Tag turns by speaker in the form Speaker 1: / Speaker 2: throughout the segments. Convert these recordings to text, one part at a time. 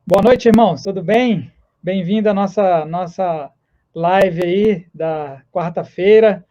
Speaker 1: Boa noite, irmãos. Tudo bem? Bem-vindo à nossa live aí da quarta-feira.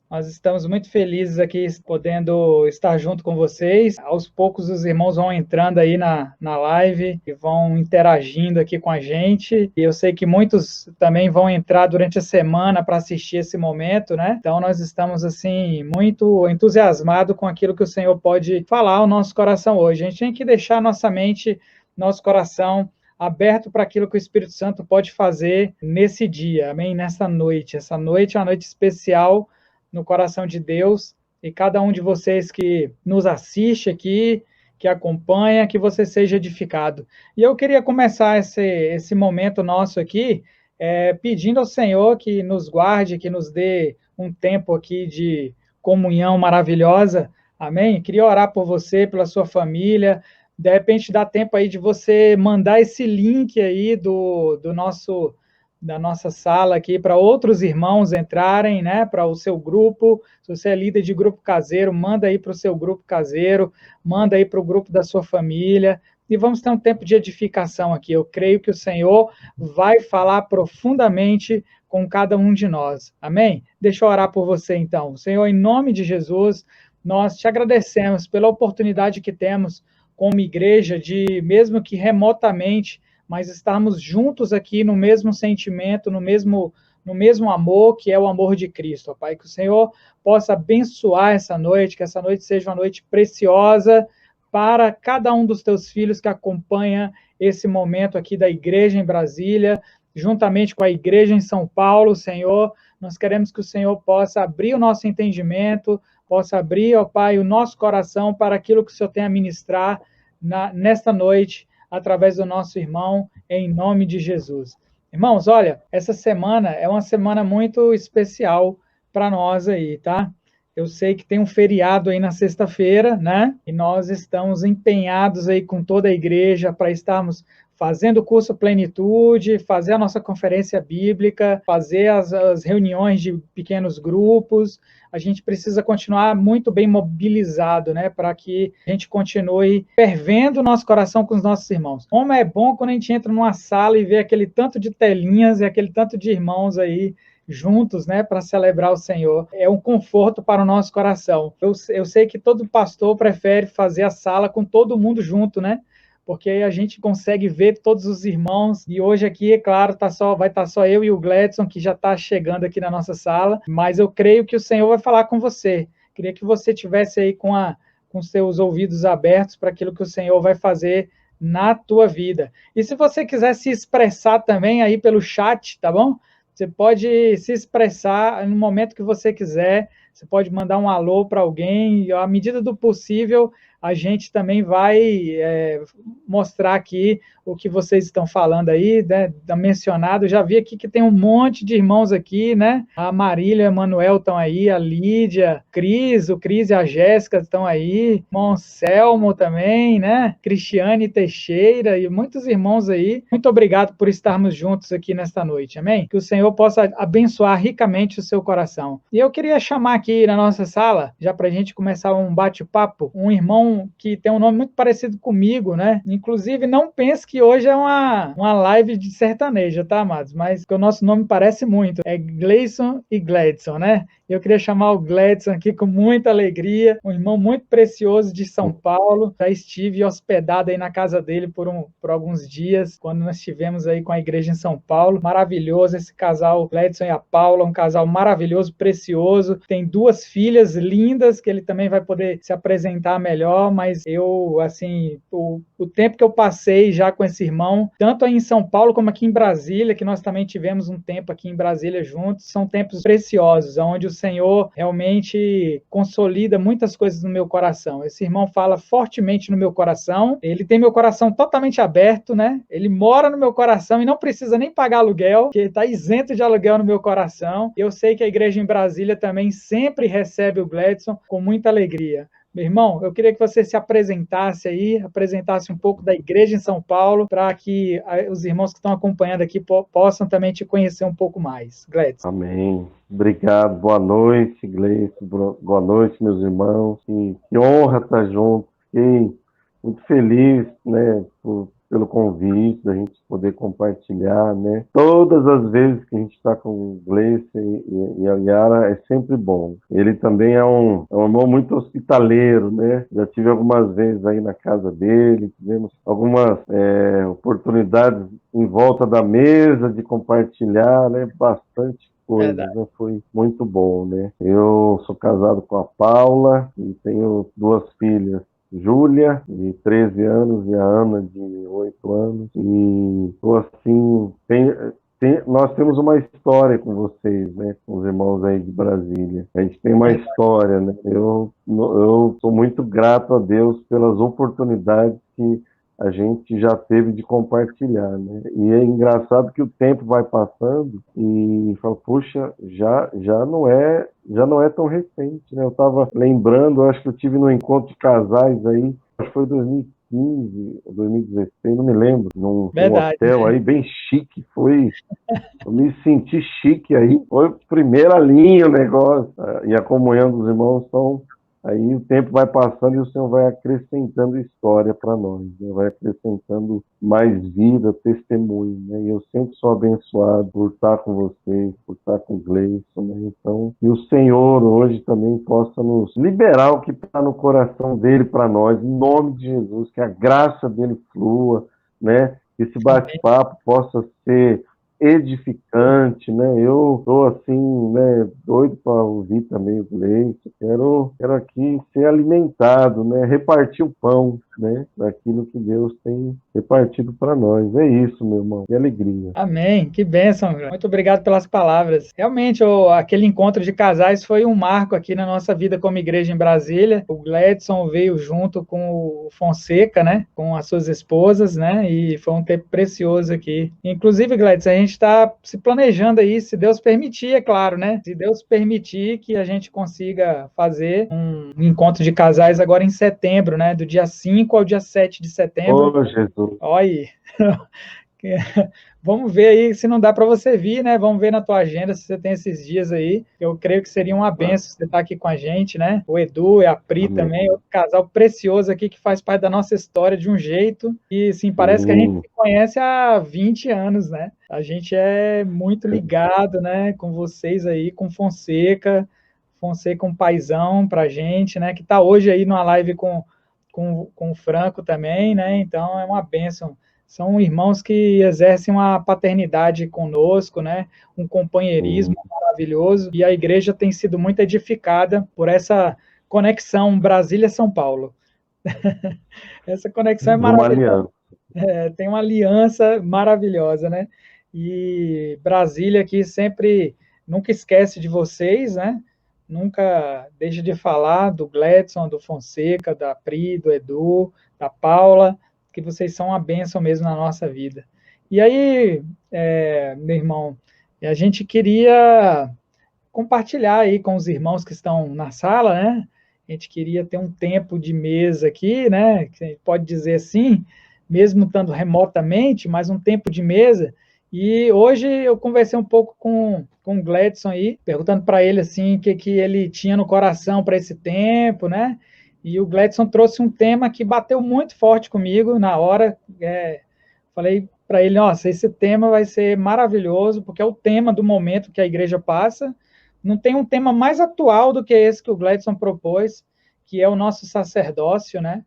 Speaker 1: Nós estamos muito felizes aqui podendo estar junto com vocês. Aos poucos os irmãos vão entrando aí na live e vão interagindo aqui com a gente. E eu sei que muitos também vão entrar durante a semana para assistir esse momento, né? Então nós estamos assim muito entusiasmados com aquilo que o Senhor pode falar ao nosso coração hoje. A gente tem que deixar nossa mente, nosso coração aberto para aquilo que o Espírito Santo pode fazer nesse dia, amém? Nessa noite. Essa noite é uma noite especial no coração de Deus, e cada um de vocês que nos assiste aqui, que acompanha, que você seja edificado. E eu queria começar esse momento nosso aqui, pedindo ao Senhor que nos guarde, que nos dê um tempo aqui de comunhão maravilhosa, amém? Queria orar por você, pela sua família. De repente dá tempo aí de você mandar esse link aí da nossa sala aqui para outros irmãos entrarem, né, para o seu grupo. Se você é líder de grupo caseiro, manda aí para o seu grupo caseiro, manda aí para o grupo da sua família, e vamos ter um tempo de edificação aqui. Eu creio que o Senhor vai falar profundamente com cada um de nós, amém? Deixa eu orar por você então. Senhor, em nome de Jesus, nós te agradecemos pela oportunidade que temos como igreja de, mesmo que remotamente, mas estarmos juntos aqui no mesmo sentimento, no mesmo amor, que é o amor de Cristo, ó Pai. Que o Senhor possa abençoar essa noite, que essa noite seja uma noite preciosa para cada um dos teus filhos que acompanha esse momento aqui da igreja em Brasília, juntamente com a igreja em São Paulo, Senhor. Nós queremos que o Senhor possa abrir o nosso entendimento, possa abrir, ó Pai, o nosso coração para aquilo que o Senhor tem a ministrar nesta noite, através do nosso irmão, em nome de Jesus. Irmãos, olha, essa semana é uma semana muito especial para nós aí, tá? Eu sei que tem um feriado aí na sexta-feira, né? E nós estamos empenhados aí com toda a igreja para estarmos fazendo o curso Plenitude, fazer a nossa conferência bíblica, fazer as reuniões de pequenos grupos. A gente precisa continuar muito bem mobilizado, né, para que a gente continue fervendo o nosso coração com os nossos irmãos. Como é bom quando a gente entra numa sala e vê aquele tanto de telinhas e aquele tanto de irmãos aí juntos, né, para celebrar o Senhor. É um conforto para o nosso coração. Eu sei que todo pastor prefere fazer a sala com todo mundo junto, né? Porque aí a gente consegue ver todos os irmãos, e hoje aqui, é claro, vai estar só eu e o Gledson, que já está chegando aqui na nossa sala, mas eu creio que o Senhor vai falar com você. Queria que você tivesse aí com seus ouvidos abertos para aquilo que o Senhor vai fazer na tua vida. E se você quiser se expressar também aí pelo chat, tá bom? Você pode se expressar no momento que você quiser, você pode mandar um alô para alguém, e à medida do possível, a gente também vai mostrar aqui o que vocês estão falando aí, né, mencionado. Já vi aqui que tem um monte de irmãos aqui, né? A Marília e a Manuel estão aí, a Lídia, o Cris e a Jéssica estão aí, irmão Selmo também, né? Cristiane Teixeira e muitos irmãos aí. Muito obrigado por estarmos juntos aqui nesta noite, amém? Que o Senhor possa abençoar ricamente o seu coração. E eu queria chamar aqui na nossa sala, já para a gente começar um bate-papo, um irmão que tem um nome muito parecido comigo, né? Inclusive, não pense que hoje é uma live de sertaneja, tá, amados? Mas que o nosso nome parece muito. É Gleison e Gledson, né? Eu queria chamar o Gledson aqui com muita alegria, um irmão muito precioso de São Paulo. Já estive hospedado aí na casa dele por alguns dias, quando nós estivemos aí com a igreja em São Paulo. Maravilhoso esse casal, o Gledson e a Paula, um casal maravilhoso, precioso. Tem duas filhas lindas que ele também vai poder se apresentar melhor, mas eu, assim, o tempo que eu passei já com esse irmão, tanto aí em São Paulo como aqui em Brasília, que nós também tivemos um tempo aqui em Brasília juntos, são tempos preciosos, onde o Senhor realmente consolida muitas coisas no meu coração. Esse irmão fala fortemente no meu coração, ele tem meu coração totalmente aberto, né? Ele mora no meu coração e não precisa nem pagar aluguel, porque está isento de aluguel no meu coração. Eu sei que a igreja em Brasília também sempre recebe o Gledson com muita alegria. Meu irmão, eu queria que você se apresentasse aí, apresentasse um pouco da igreja em São Paulo, para que os irmãos que estão acompanhando aqui possam também te conhecer um pouco mais. Gledson.
Speaker 2: Amém. Obrigado. Boa noite, Gleice. Boa noite, meus irmãos. Que honra estar junto. Fiquei muito feliz, né, por pelo convite, da gente poder compartilhar, né? Todas as vezes que a gente está com o Gleice e a Yara, é sempre bom. Ele também é um irmão muito hospitaleiro, né? Já tive algumas vezes aí na casa dele, tivemos algumas oportunidades em volta da mesa de compartilhar, né? Bastante coisas,
Speaker 1: Verdade.
Speaker 2: né? Foi muito bom, né? Eu sou casado com a Paula e tenho duas filhas, Júlia, de 13 anos, e a Ana, de 8 anos. E tô assim, nós temos uma história com vocês, né? Com os irmãos aí de Brasília. A gente tem uma
Speaker 1: Verdade.
Speaker 2: história, né? Eu sou muito grato a Deus pelas oportunidades que a gente já teve de compartilhar, né? E é engraçado que o tempo vai passando e fala, puxa, já não é tão recente, né? Eu estava lembrando, acho que eu tive no encontro de casais aí, acho que foi 2015, 2016, não me lembro, num
Speaker 1: Verdade.
Speaker 2: hotel aí bem chique, eu me senti chique aí, foi primeira linha o negócio, e a comunhão dos irmãos são. Aí o tempo vai passando e o Senhor vai acrescentando história para nós, né? Vai acrescentando mais vida, testemunho, né? E eu sempre sou abençoado por estar com vocês, por estar com o Gleison, né? Então, e o Senhor hoje também possa nos liberar o que está no coração dele para nós, em nome de Jesus, que a graça dele flua, né? Que esse
Speaker 1: Amém.
Speaker 2: bate-papo possa ser edificante, né? Eu tô assim, né, doido para ouvir também o Gleice. Quero aqui ser alimentado, né? Repartir o pão, né? Daquilo que Deus tem repartido para nós. É isso, meu irmão. Que alegria.
Speaker 1: Amém, que bênção. Muito obrigado pelas palavras. Realmente, aquele encontro de casais foi um marco aqui na nossa vida como igreja em Brasília. O Gladson veio junto com o Fonseca, né, com as suas esposas, né, e foi um tempo precioso aqui. Inclusive, Gladson, a gente está se planejando aí, se Deus permitir, é claro, né, se Deus permitir que a gente consiga fazer um encontro de casais agora em setembro, né, do dia 5 ao dia 7 de setembro.
Speaker 2: Oh, Jesus.
Speaker 1: Olha aí. Vamos ver aí se não dá para você vir, né? Vamos ver na tua agenda se você tem esses dias aí. Eu creio que seria uma benção você estar aqui com a gente, né? O Edu e a Pri
Speaker 2: Amém.
Speaker 1: também, outro casal precioso aqui que faz parte da nossa história de um jeito. E sim, parece que a gente
Speaker 2: Sim.
Speaker 1: se conhece há 20 anos, né? A gente é muito ligado, né? Com vocês aí, com Fonseca. Fonseca, um paizão pra gente, né? Que está hoje aí numa live com o Franco também, né? Então é uma bênção. São irmãos que exercem uma paternidade conosco, né? Um companheirismo maravilhoso. E a igreja tem sido muito edificada por essa conexão Brasília-São Paulo. Essa conexão é
Speaker 2: Uma
Speaker 1: maravilhosa.
Speaker 2: aliança.
Speaker 1: Tem uma aliança maravilhosa, né? E Brasília aqui sempre nunca esquece de vocês, né? Nunca deixa de falar do Gladson, do Fonseca, da Pri, do Edu, da Paula, que vocês são uma bênção mesmo na nossa vida. E aí, meu irmão, a gente queria compartilhar aí com os irmãos que estão na sala, né? A gente queria ter um tempo de mesa aqui, né? Que a gente pode dizer assim, mesmo estando remotamente, mas um tempo de mesa. E hoje eu conversei um pouco com o Gladson aí, perguntando para ele assim o que ele tinha no coração para esse tempo, né? E o Gladson trouxe um tema que bateu muito forte comigo na hora. Falei para ele, nossa, esse tema vai ser maravilhoso, porque é o tema do momento que a igreja passa. Não tem um tema mais atual do que esse que o Gladson propôs, que é o nosso sacerdócio, né?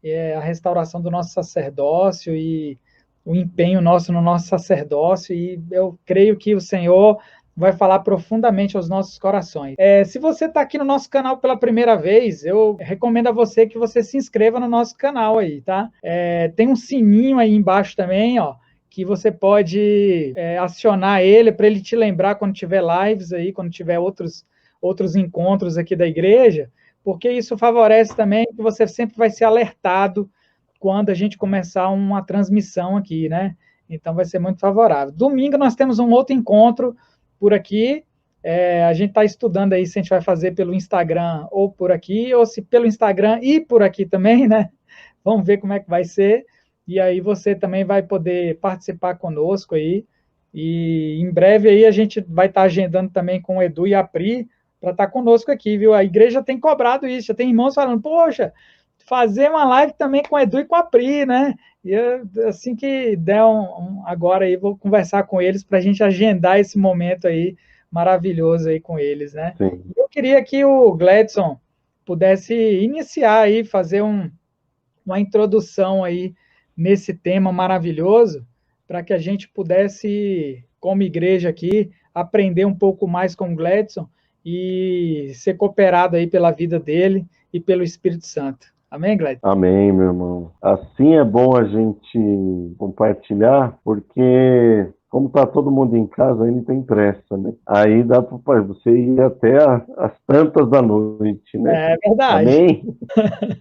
Speaker 1: É a restauração do nosso sacerdócio e o empenho nosso no nosso sacerdócio. E eu creio que o Senhor vai falar profundamente aos nossos corações. Se você está aqui no nosso canal pela primeira vez, eu recomendo a você que você se inscreva no nosso canal aí, tá? Tem um sininho aí embaixo também, ó, que você pode acionar ele para ele te lembrar quando tiver lives aí, quando tiver outros encontros aqui da igreja, porque isso favorece também que você sempre vai ser alertado quando a gente começar uma transmissão aqui, né? Então vai ser muito favorável. Domingo nós temos um outro encontro por aqui. A gente está estudando aí se a gente vai fazer pelo Instagram ou por aqui, ou se pelo Instagram e por aqui também, né? Vamos ver como é que vai ser. E aí você também vai poder participar conosco aí. E em breve aí a gente vai estar agendando também com o Edu e a Pri para estar conosco aqui, viu? A igreja tem cobrado isso, já tem irmãos falando, poxa, fazer uma live também com o Edu e com a Pri, né? E assim que der agora aí, vou conversar com eles para a gente agendar esse momento aí maravilhoso aí com eles, né?
Speaker 2: Sim.
Speaker 1: Eu queria que o Gladson pudesse iniciar aí, fazer uma introdução aí nesse tema maravilhoso, para que a gente pudesse, como igreja aqui, aprender um pouco mais com o Gladson e ser cooperado aí pela vida dele e pelo Espírito Santo. Amém, Gladson?
Speaker 2: Amém, meu irmão. Assim é bom a gente compartilhar, porque como está todo mundo em casa, aí não tem pressa, né? Aí dá para você ir até as tantas da noite, né?
Speaker 1: É verdade.
Speaker 2: Amém?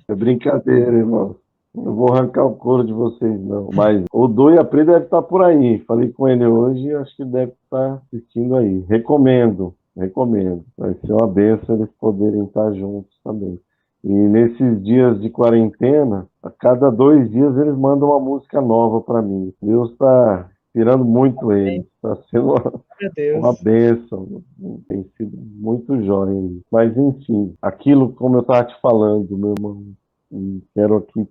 Speaker 2: É brincadeira, irmão. Não vou arrancar o couro de vocês, não. Mas o Du e a Pri deve estar por aí. Falei com ele hoje, acho que deve estar assistindo aí. Recomendo, recomendo. Vai ser uma bênção eles poderem estar juntos também. E nesses dias de quarentena, a cada 2 dias eles mandam uma música nova para mim. Deus está tirando muito eles. Está sendo uma
Speaker 1: Deus.
Speaker 2: bênção. Tem sido muito jóia. Mas, enfim, aquilo, como eu estava te falando, meu irmão, e quero aqui,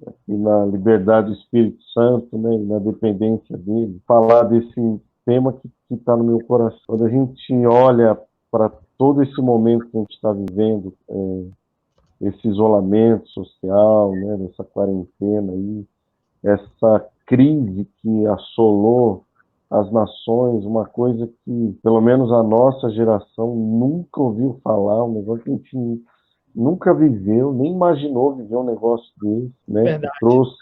Speaker 2: aqui na liberdade do Espírito Santo, né, e na dependência dele, falar desse tema que está no meu coração. Quando a gente olha para todo esse momento que a gente está vivendo, esse isolamento social, né, dessa quarentena aí, essa crise que assolou as nações, uma coisa que, pelo menos a nossa geração, nunca ouviu falar, um negócio que a gente nunca viveu, nem imaginou viver um negócio desse, né?
Speaker 1: Verdade.
Speaker 2: Que trouxe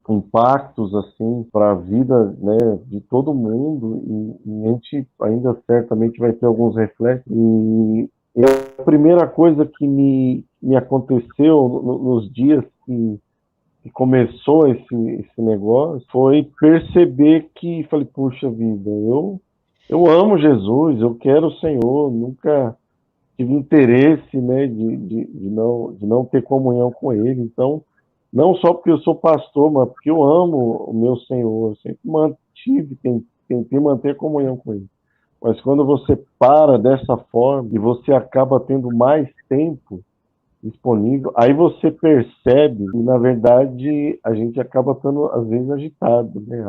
Speaker 2: impactos assim para a vida, né, de todo mundo e a gente ainda certamente vai ter alguns reflexos. E a primeira coisa que me aconteceu nos dias que começou esse negócio foi perceber que falei, puxa vida, eu amo Jesus, eu quero o Senhor, nunca tive interesse, né, de não ter comunhão com Ele. Então, não só porque eu sou pastor, mas porque eu amo o meu Senhor. Eu sempre tentei manter comunhão com Ele. Mas quando você para dessa forma e você acaba tendo mais tempo disponível, aí você percebe que, na verdade, a gente acaba estando, às vezes, agitado, né?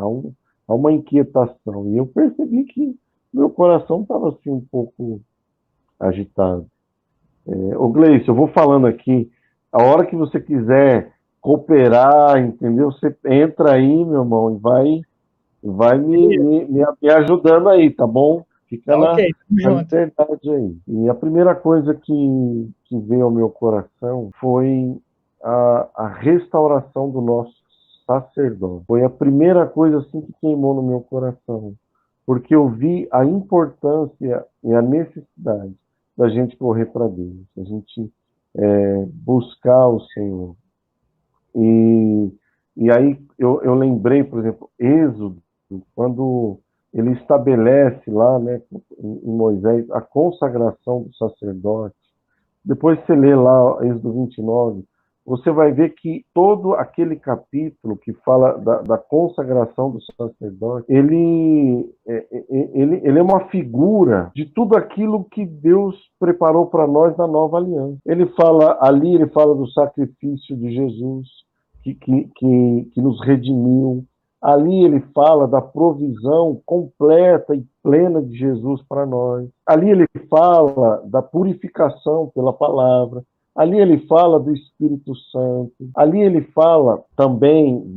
Speaker 2: Há uma inquietação. E eu percebi que meu coração estava, assim, um pouco agitado. Ô Gleice, eu vou falando aqui, a hora que você quiser cooperar, entendeu? Você entra aí, meu irmão, e vai me ajudando aí, tá bom? Fica
Speaker 1: Tá ok, tamo
Speaker 2: na
Speaker 1: junto.
Speaker 2: liberdade aí. E a primeira coisa que veio ao meu coração foi a restauração do nosso sacerdote. Foi a primeira coisa assim que queimou no meu coração, porque eu vi a importância e a necessidade da gente correr para Deus, da gente buscar o Senhor. E aí eu lembrei, por exemplo, Êxodo, quando ele estabelece lá, né, em Moisés, a consagração do sacerdote. Depois você lê lá Êxodo 29, você vai ver que todo aquele capítulo que fala da consagração do sacerdote, ele é uma figura de tudo aquilo que Deus preparou para nós na nova aliança. Ele fala do sacrifício de Jesus, que nos redimiu. Ali ele fala da provisão completa e plena de Jesus para nós. Ali ele fala da purificação pela palavra. Ali ele fala do Espírito Santo. Ali ele fala também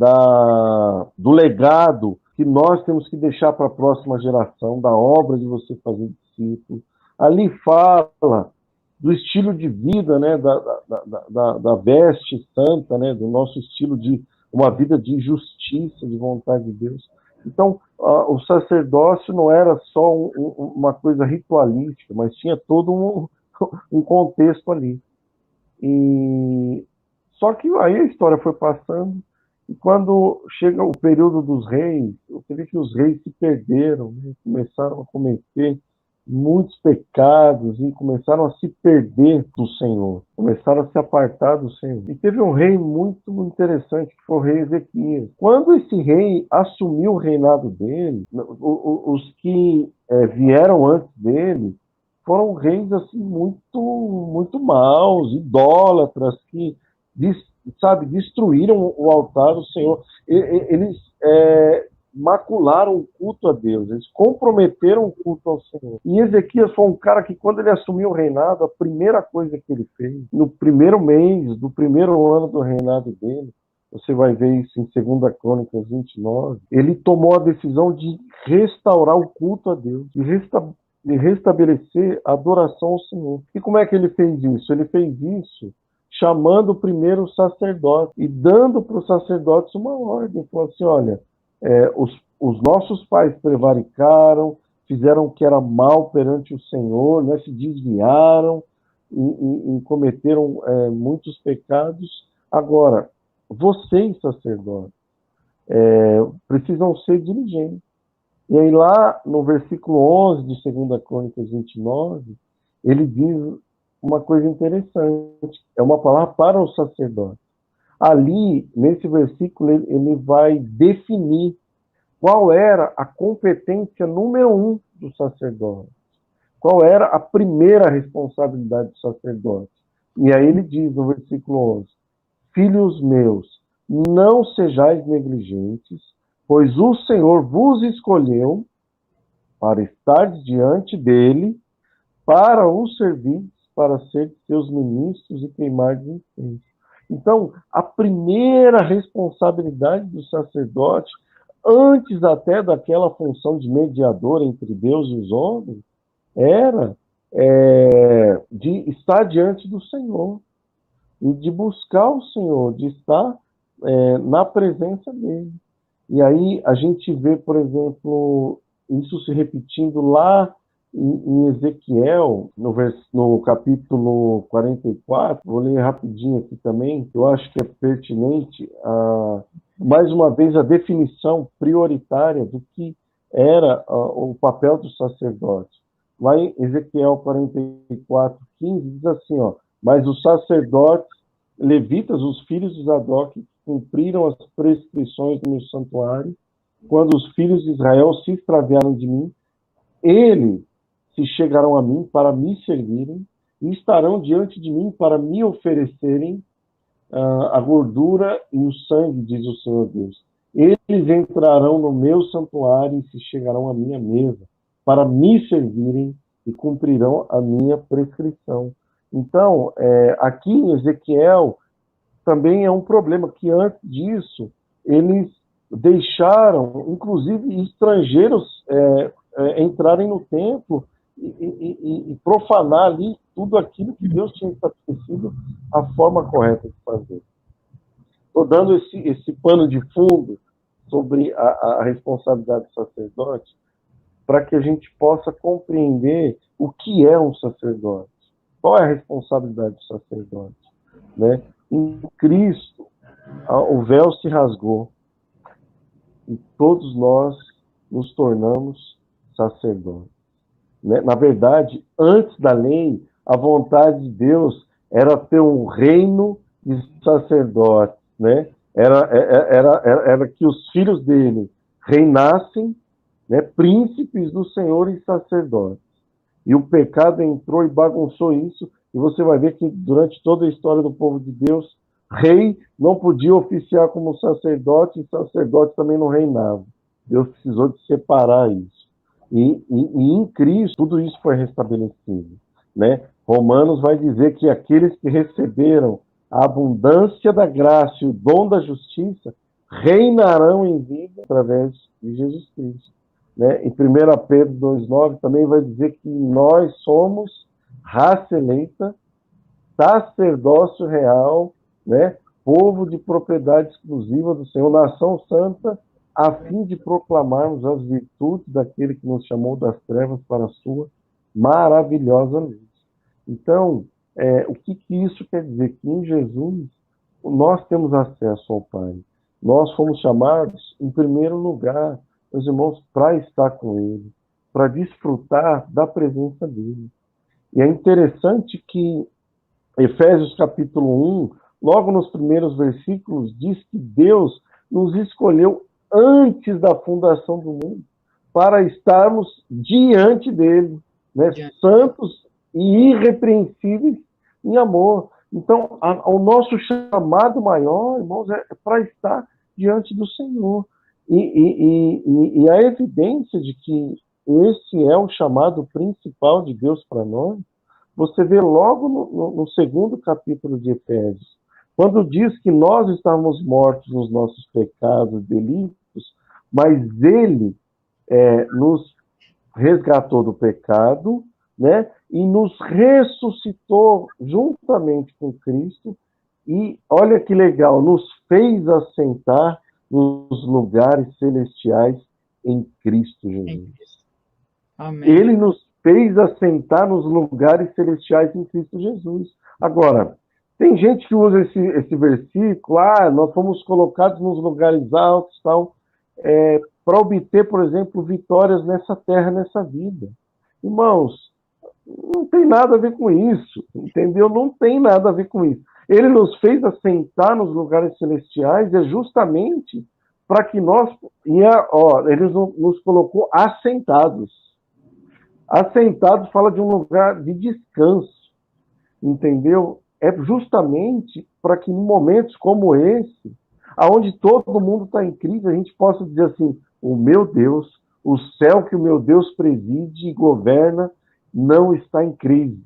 Speaker 2: do legado que nós temos que deixar para a próxima geração, da obra de você fazer discípulo. Ali fala do estilo de vida, né, da veste santa, né, do nosso estilo de uma vida de justiça, de vontade de Deus. Então, o sacerdócio não era só uma coisa ritualística, mas tinha todo um contexto ali. E só que aí a história foi passando, e quando chega o período dos reis, você vê que os reis se perderam, né? Começaram a cometer muitos pecados e começaram a se perder do Senhor, começaram a se apartar do Senhor. E teve um rei muito interessante, que foi o rei Ezequias. Quando esse rei assumiu o reinado dele, os que vieram antes dele foram reis assim muito maus, idólatras, que sabe, destruíram o altar do Senhor. Eles macularam o culto a Deus, eles comprometeram o culto ao Senhor. E Ezequias foi um cara que, quando ele assumiu o reinado, a primeira coisa que ele fez, no primeiro mês do primeiro ano do reinado dele, você vai ver isso em 2 Crônicas 29, ele tomou a decisão de restaurar o culto a Deus, de restabelecer a adoração ao Senhor. E como é que ele fez isso? Ele fez isso chamando primeiro o sacerdote e dando para os sacerdotes uma ordem. Falou assim, olha, os nossos pais prevaricaram, fizeram o que era mal perante o Senhor, né, se desviaram e cometeram muitos pecados. Agora, vocês, sacerdotes, precisam ser diligentes. E aí lá no versículo 11 de 2 Crônicas 29, ele diz uma coisa interessante, é uma palavra para o sacerdote. Ali, nesse versículo, ele vai definir qual era a competência número 1 do sacerdote, qual era a primeira responsabilidade do sacerdote. E aí ele diz no versículo 11, filhos meus, não sejais negligentes, pois o Senhor vos escolheu para estar diante dele, para o servir, para ser seus ministros e queimar de incenso. Então, a primeira responsabilidade do sacerdote, antes até daquela função de mediador entre Deus e os homens, era de estar diante do Senhor e de buscar o Senhor, de estar na presença dele. E aí a gente vê, por exemplo, isso se repetindo lá em Ezequiel, no capítulo 44, vou ler rapidinho aqui também, que eu acho que é pertinente, mais uma vez, a definição prioritária do que era o papel do sacerdote. Lá em Ezequiel 44, 15, diz assim, mas os sacerdotes levitas, os filhos de Zadok, cumpriram as prescrições do meu santuário, quando os filhos de Israel se extraviaram de mim, eles se chegarão a mim para me servirem e estarão diante de mim para me oferecerem a gordura e o sangue, diz o Senhor Deus. Eles entrarão no meu santuário e se chegarão à minha mesa para me servirem e cumprirão a minha prescrição. Então, aqui em Ezequiel, também é um problema que antes disso eles deixaram, inclusive, estrangeiros entrarem no templo e profanar ali tudo aquilo que Deus tinha estabelecido a forma correta de fazer. Estou dando esse pano de fundo sobre a responsabilidade do sacerdote para que a gente possa compreender o que é um sacerdote, qual é a responsabilidade do sacerdote, né? Em Cristo, o véu se rasgou e todos nós nos tornamos sacerdotes. Né? Na verdade, antes da lei, a vontade de Deus era ter um reino de sacerdotes. Né? Era que os filhos dele reinassem, né, príncipes do Senhor e sacerdotes. E o pecado entrou e bagunçou isso. E você vai ver que durante toda a história do povo de Deus, rei não podia oficiar como sacerdote e sacerdote também não reinava. Deus precisou de separar isso. E em Cristo, tudo isso foi restabelecido. Né? Romanos vai dizer que aqueles que receberam a abundância da graça e o dom da justiça reinarão em vida através de Jesus Cristo. Né? Em 1 Pedro 2,9 também vai dizer que nós somos raça eleita, sacerdócio real, né? Povo de propriedade exclusiva do Senhor, nação santa, a fim de proclamarmos as virtudes daquele que nos chamou das trevas para a sua maravilhosa luz. Então, o que isso quer dizer? Que em Jesus nós temos acesso ao Pai. Nós fomos chamados, em primeiro lugar, meus irmãos, para estar com Ele, para desfrutar da presença dEle. E é interessante que Efésios capítulo 1, logo nos primeiros versículos, diz que Deus nos escolheu antes da fundação do mundo para estarmos diante dele, né? Santos e irrepreensíveis em amor. Então, o nosso chamado maior, irmãos, é para estar diante do Senhor. E a evidência de que esse é o chamado principal de Deus para nós, você vê logo no segundo capítulo de Efésios, quando diz que nós estávamos mortos nos nossos pecados e delitos, mas Ele nos resgatou do pecado, né? E nos ressuscitou juntamente com Cristo. E olha que legal, nos fez assentar nos lugares celestiais em Cristo Jesus.
Speaker 1: Amém.
Speaker 2: Ele nos fez assentar nos lugares celestiais em Cristo Jesus. Agora, tem gente que usa esse versículo, nós fomos colocados nos lugares altos, tal, para obter, por exemplo, vitórias nessa terra, nessa vida. Irmãos, não tem nada a ver com isso, entendeu? Não tem nada a ver com isso. Ele nos fez assentar nos lugares celestiais justamente para que nós... ele nos colocou assentados. Assentados fala de um lugar de descanso, entendeu? É justamente para que em momentos como esse, aonde todo mundo está em crise, a gente possa dizer assim, o meu Deus, o céu que o meu Deus preside e governa, não está em crise.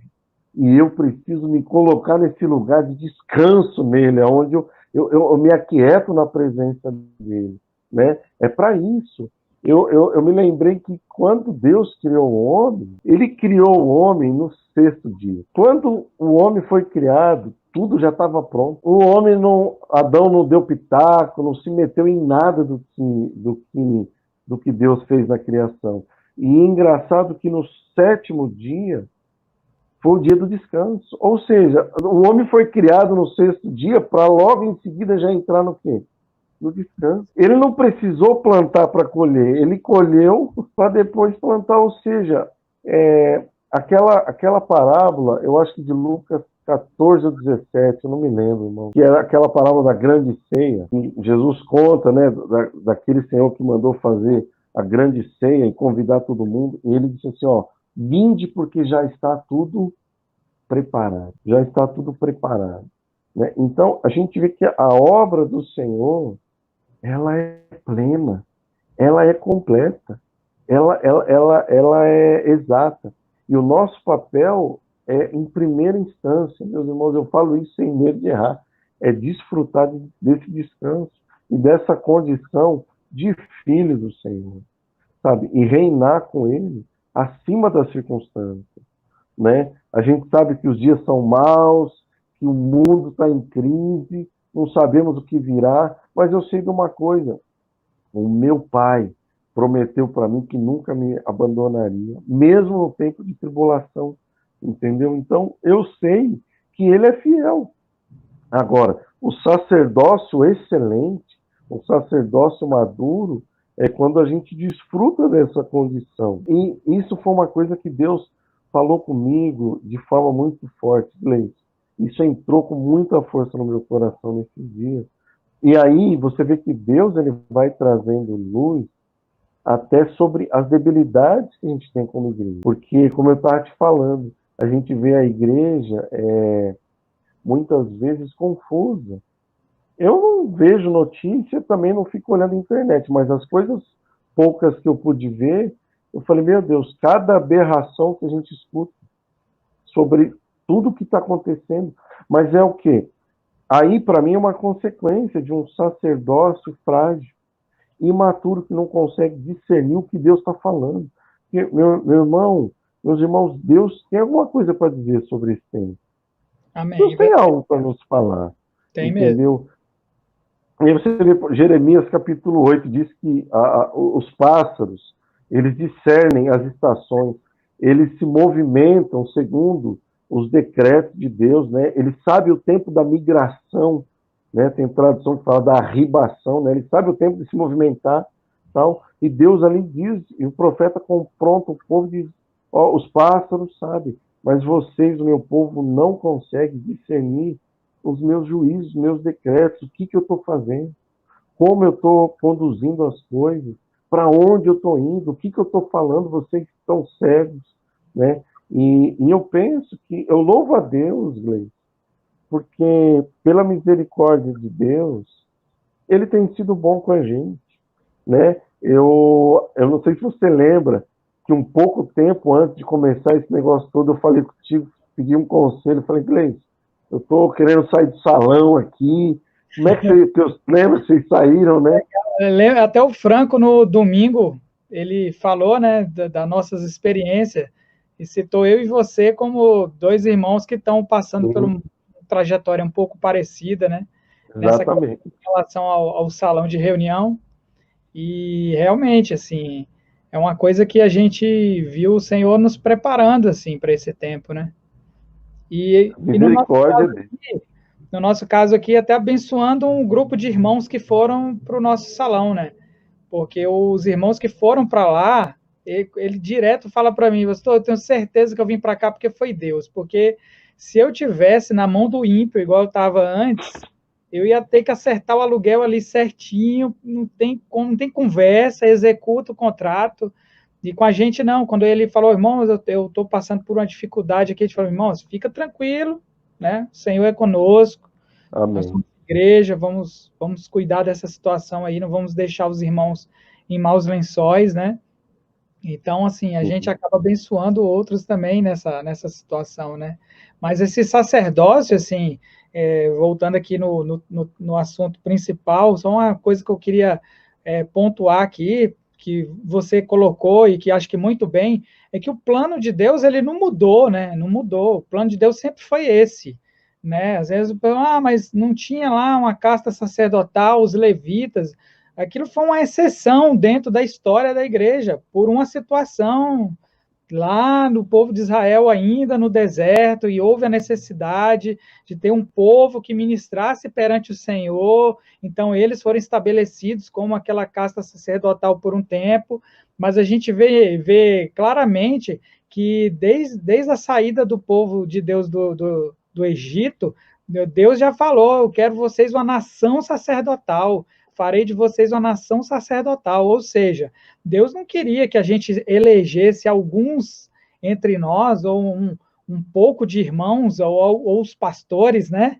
Speaker 2: E eu preciso me colocar nesse lugar de descanso nele, onde eu me aquieto na presença dele. Né? É para isso. Eu me lembrei que quando Deus criou o homem, ele criou o homem no sexto dia. Quando o homem foi criado, tudo já estava pronto. Adão não deu pitaco, não se meteu em nada do que Deus fez na criação. E engraçado que no sétimo dia foi o dia do descanso. Ou seja, o homem foi criado no sexto dia para logo em seguida já entrar no quê? No descanso. Ele não precisou plantar para colher, ele colheu para depois plantar. Ou seja, aquela parábola, eu acho que de Lucas 14 ou 17, eu não me lembro, irmão, que era aquela parábola da grande ceia, que Jesus conta, né, daquele Senhor que mandou fazer a grande ceia e convidar todo mundo, e ele disse assim, vinde porque já está tudo preparado, já está tudo preparado. Né? Então, a gente vê que a obra do Senhor, ela é plena, ela é completa, ela é exata. E o nosso papel em primeira instância, meus irmãos, eu falo isso sem medo de errar, é desfrutar desse descanso e dessa condição de filho do Senhor, sabe? E reinar com Ele acima das circunstâncias, né? A gente sabe que os dias são maus, que o mundo está em crise, não sabemos o que virá, mas eu sei de uma coisa, o meu Pai prometeu para mim que nunca me abandonaria, mesmo no tempo de tribulação, entendeu? Então, eu sei que Ele é fiel. Agora, o sacerdócio excelente, o sacerdócio maduro, é quando a gente desfruta dessa condição. E isso foi uma coisa que Deus falou comigo de forma muito forte, Gleice. Isso entrou com muita força no meu coração nesses dias. E aí você vê que Deus ele vai trazendo luz até sobre as debilidades que a gente tem como igreja. Porque, como eu estava te falando, a gente vê a igreja muitas vezes confusa. Eu não vejo notícia, também não fico olhando a internet, mas as coisas poucas que eu pude ver, eu falei, meu Deus, cada aberração que a gente escuta sobre tudo que está acontecendo, mas é o quê? Aí, para mim, é uma consequência de um sacerdócio frágil, imaturo, que não consegue discernir o que Deus está falando. Porque, meus irmãos, Deus tem alguma coisa para dizer sobre esse tema.
Speaker 1: Amém.
Speaker 2: Deus tem algo para nos falar.
Speaker 1: Tem
Speaker 2: entendeu?
Speaker 1: Mesmo.
Speaker 2: E você vê, Jeremias capítulo 8 diz que os pássaros, eles discernem as estações, eles se movimentam segundo os decretos de Deus, né? Ele sabe o tempo da migração, né? Tem tradução que fala da arribação, né? Ele sabe o tempo de se movimentar, tal. E Deus ali diz, e o profeta confronta o povo e diz, os pássaros sabem, mas vocês, o meu povo, não conseguem discernir os meus juízos, os meus decretos, o que eu estou fazendo, como eu estou conduzindo as coisas, para onde eu estou indo, o que eu estou falando, vocês que estão cegos, né? E eu penso que, eu louvo a Deus, Gleice, porque pela misericórdia de Deus, ele tem sido bom com a gente, né? Eu não sei se você lembra que um pouco tempo antes de começar esse negócio todo, eu falei contigo, pedi um conselho, falei, Gleice, eu tô querendo sair do salão aqui, como é que você lembra que vocês saíram, né?
Speaker 1: Até o Franco, no domingo, ele falou, né, das nossas experiências, e citou eu e você como dois irmãos que estão passando por uma trajetória um pouco parecida, né? Nessa
Speaker 2: Exatamente.
Speaker 1: relação ao salão de reunião. E realmente, assim, é uma coisa que a gente viu o Senhor nos preparando, assim, para esse tempo, né? E
Speaker 2: Misericórdia dele.
Speaker 1: no nosso caso aqui, até abençoando um grupo de irmãos que foram para o nosso salão, né? Porque os irmãos que foram para lá, ele direto fala para mim, pastor, eu tenho certeza que eu vim para cá porque foi Deus. Porque se eu tivesse na mão do ímpio, igual eu estava antes, eu ia ter que acertar o aluguel ali certinho, não tem conversa, executa o contrato. E com a gente não, quando ele falou, irmãos, eu estou passando por uma dificuldade aqui, a gente falou, irmãos, fica tranquilo, né? O Senhor é conosco, nós
Speaker 2: Amém.
Speaker 1: somos igreja, vamos cuidar dessa situação aí, não vamos deixar os irmãos em maus lençóis, né? Então, assim, a gente acaba abençoando outros também nessa situação, né? Mas esse sacerdócio, assim, voltando aqui no assunto principal, só uma coisa que eu queria pontuar aqui, que você colocou e que acho que muito bem, é que o plano de Deus, ele não mudou, né? Não mudou. O plano de Deus sempre foi esse, né? Às vezes, mas não tinha lá uma casta sacerdotal, os levitas. Aquilo foi uma exceção dentro da história da igreja, por uma situação lá no povo de Israel ainda no deserto, e houve a necessidade de ter um povo que ministrasse perante o Senhor, então eles foram estabelecidos como aquela casta sacerdotal por um tempo, mas a gente vê claramente que desde a saída do povo de Deus do Egito, Deus já falou, eu quero vocês uma nação sacerdotal, farei de vocês uma nação sacerdotal, ou seja, Deus não queria que a gente elegesse alguns entre nós, ou um pouco de irmãos, ou os pastores, né?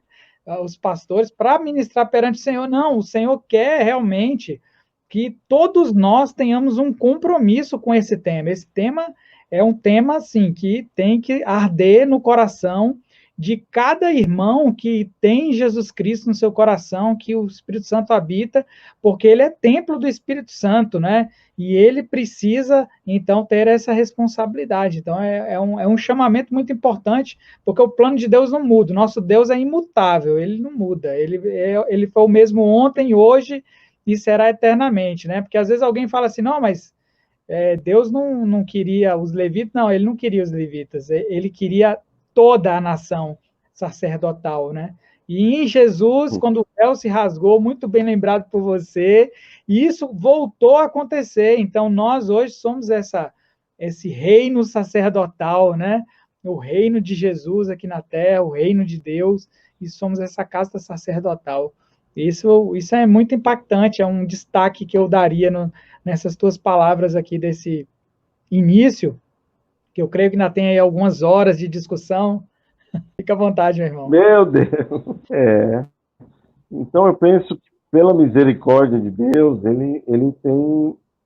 Speaker 1: Os pastores, para ministrar perante o Senhor. Não, o Senhor quer realmente que todos nós tenhamos um compromisso com esse tema. Esse tema é um tema, assim, que tem que arder no coração de cada irmão que tem Jesus Cristo no seu coração, que o Espírito Santo habita, porque ele é templo do Espírito Santo, né? E ele precisa, então, ter essa responsabilidade. Então, é um chamamento muito importante, porque o plano de Deus não muda. O nosso Deus é imutável, ele não muda. Ele foi o mesmo ontem, hoje e será eternamente, né? Porque às vezes alguém fala assim, não, mas Deus não queria os levitas. Não, ele não queria os levitas, ele queria toda a nação sacerdotal, né? E em Jesus, quando o véu se rasgou, muito bem lembrado por você, e isso voltou a acontecer. Então, nós hoje somos esse reino sacerdotal, né? O reino de Jesus aqui na terra, o reino de Deus, e somos essa casta sacerdotal. Isso é muito impactante, é um destaque que eu daria nessas tuas palavras aqui desse início, que eu creio que ainda tem aí algumas horas de discussão. Fica à vontade, meu irmão.
Speaker 2: Meu Deus! Então eu penso que pela misericórdia de Deus, ele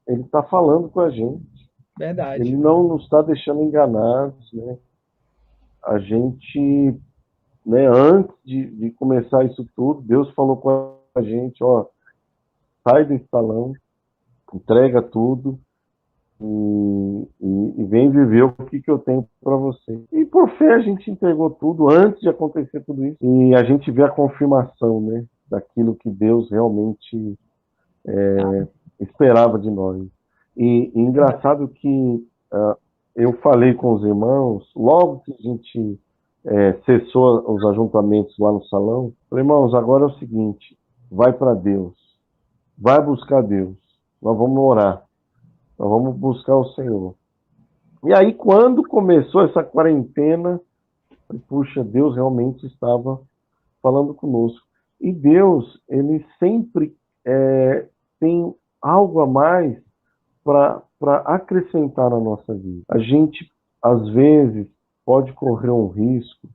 Speaker 2: está falando com a gente.
Speaker 1: Verdade.
Speaker 2: Ele não nos está deixando enganados, né? A gente, né, antes de começar isso tudo, Deus falou com a gente, ó, sai desse salão, entrega tudo e vem viver o que eu tenho para você. E por fé a gente entregou tudo antes de acontecer tudo isso. E a gente vê a confirmação, né, daquilo que Deus realmente esperava de nós. E engraçado que eu falei com os irmãos, logo que a gente cessou os ajuntamentos lá no salão, falei, irmãos, agora é o seguinte, vai para Deus, vai buscar Deus, nós vamos orar, nós vamos buscar o Senhor. E aí, quando começou essa quarentena, falei, puxa, Deus realmente estava falando conosco. E Deus, ele sempre tem algo a mais para acrescentar na nossa vida. A gente, às vezes, pode correr um risco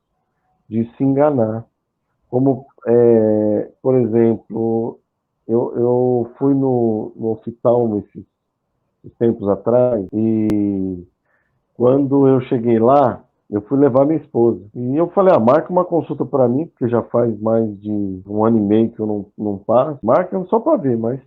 Speaker 2: de se enganar. Como, por exemplo, eu fui no hospital esses tempos atrás, e quando eu cheguei lá, eu fui levar minha esposa. E eu falei, marca uma consulta para mim, porque já faz mais de 1 ano e meio que eu não passo. Marca só para ver, mas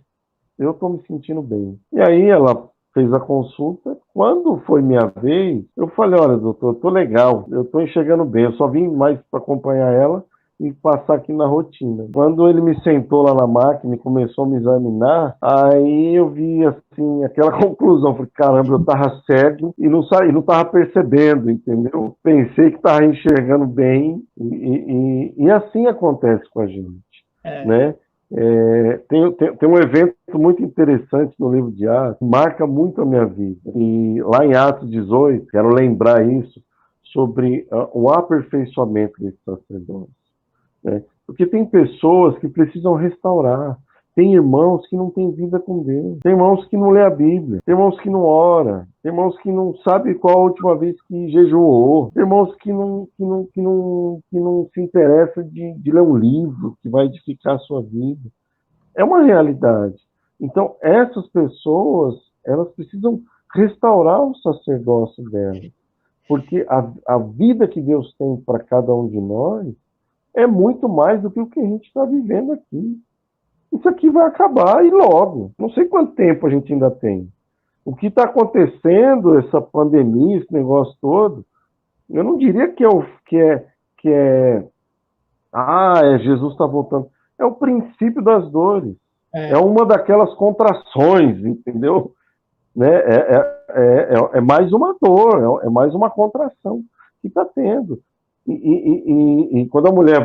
Speaker 2: eu estou me sentindo bem. E aí ela fez a consulta. Quando foi minha vez, eu falei, olha, doutor, eu tô legal, eu tô enxergando bem, eu só vim mais para acompanhar ela e passar aqui na rotina. Quando ele me sentou lá na máquina e começou a me examinar, aí eu vi, assim, aquela conclusão. Falei, caramba, eu tava cego e não tava percebendo, entendeu? Pensei que tava enxergando bem e assim acontece com a gente,
Speaker 1: É,
Speaker 2: né? Tem um evento muito interessante no livro de Atos, que marca muito a minha vida. E lá em Atos 18, quero lembrar isso, sobre o aperfeiçoamento desse sacerdócio, né? Porque tem pessoas que precisam restaurar. Tem irmãos que não têm vida com Deus. Tem irmãos que não lê a Bíblia. Tem irmãos que não ora. Tem irmãos que não sabe qual a última vez que jejuou. Tem irmãos que não se interessa de ler um livro que vai edificar a sua vida. É uma realidade. Então, essas pessoas, elas precisam restaurar o sacerdócio delas. Porque a vida que Deus tem para cada um de nós é muito mais do que o que a gente está vivendo aqui. Isso aqui vai acabar e logo. Não sei quanto tempo a gente ainda tem. O que está acontecendo, essa pandemia, esse negócio todo, eu não diria que Jesus está voltando. É o princípio das dores. É
Speaker 1: é,
Speaker 2: uma daquelas contrações, entendeu? Né? É mais uma dor, é mais uma contração que está tendo. E quando a mulher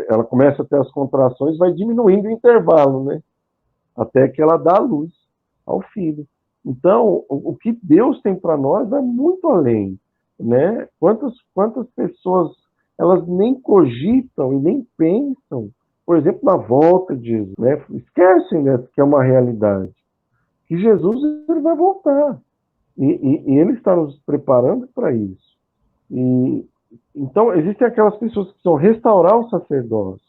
Speaker 2: ela começa a ter as contrações, vai diminuindo o intervalo, né? Até que ela dá a luz ao filho. Então, o que Deus tem para nós vai muito além, né? Quantas pessoas, elas nem cogitam e nem pensam, por exemplo, na volta de Jesus, né? Esquecem, né, que é uma realidade, que Jesus, ele vai voltar. E ele está nos preparando para isso. E, então, existem aquelas pessoas que precisam restaurar o sacerdócio.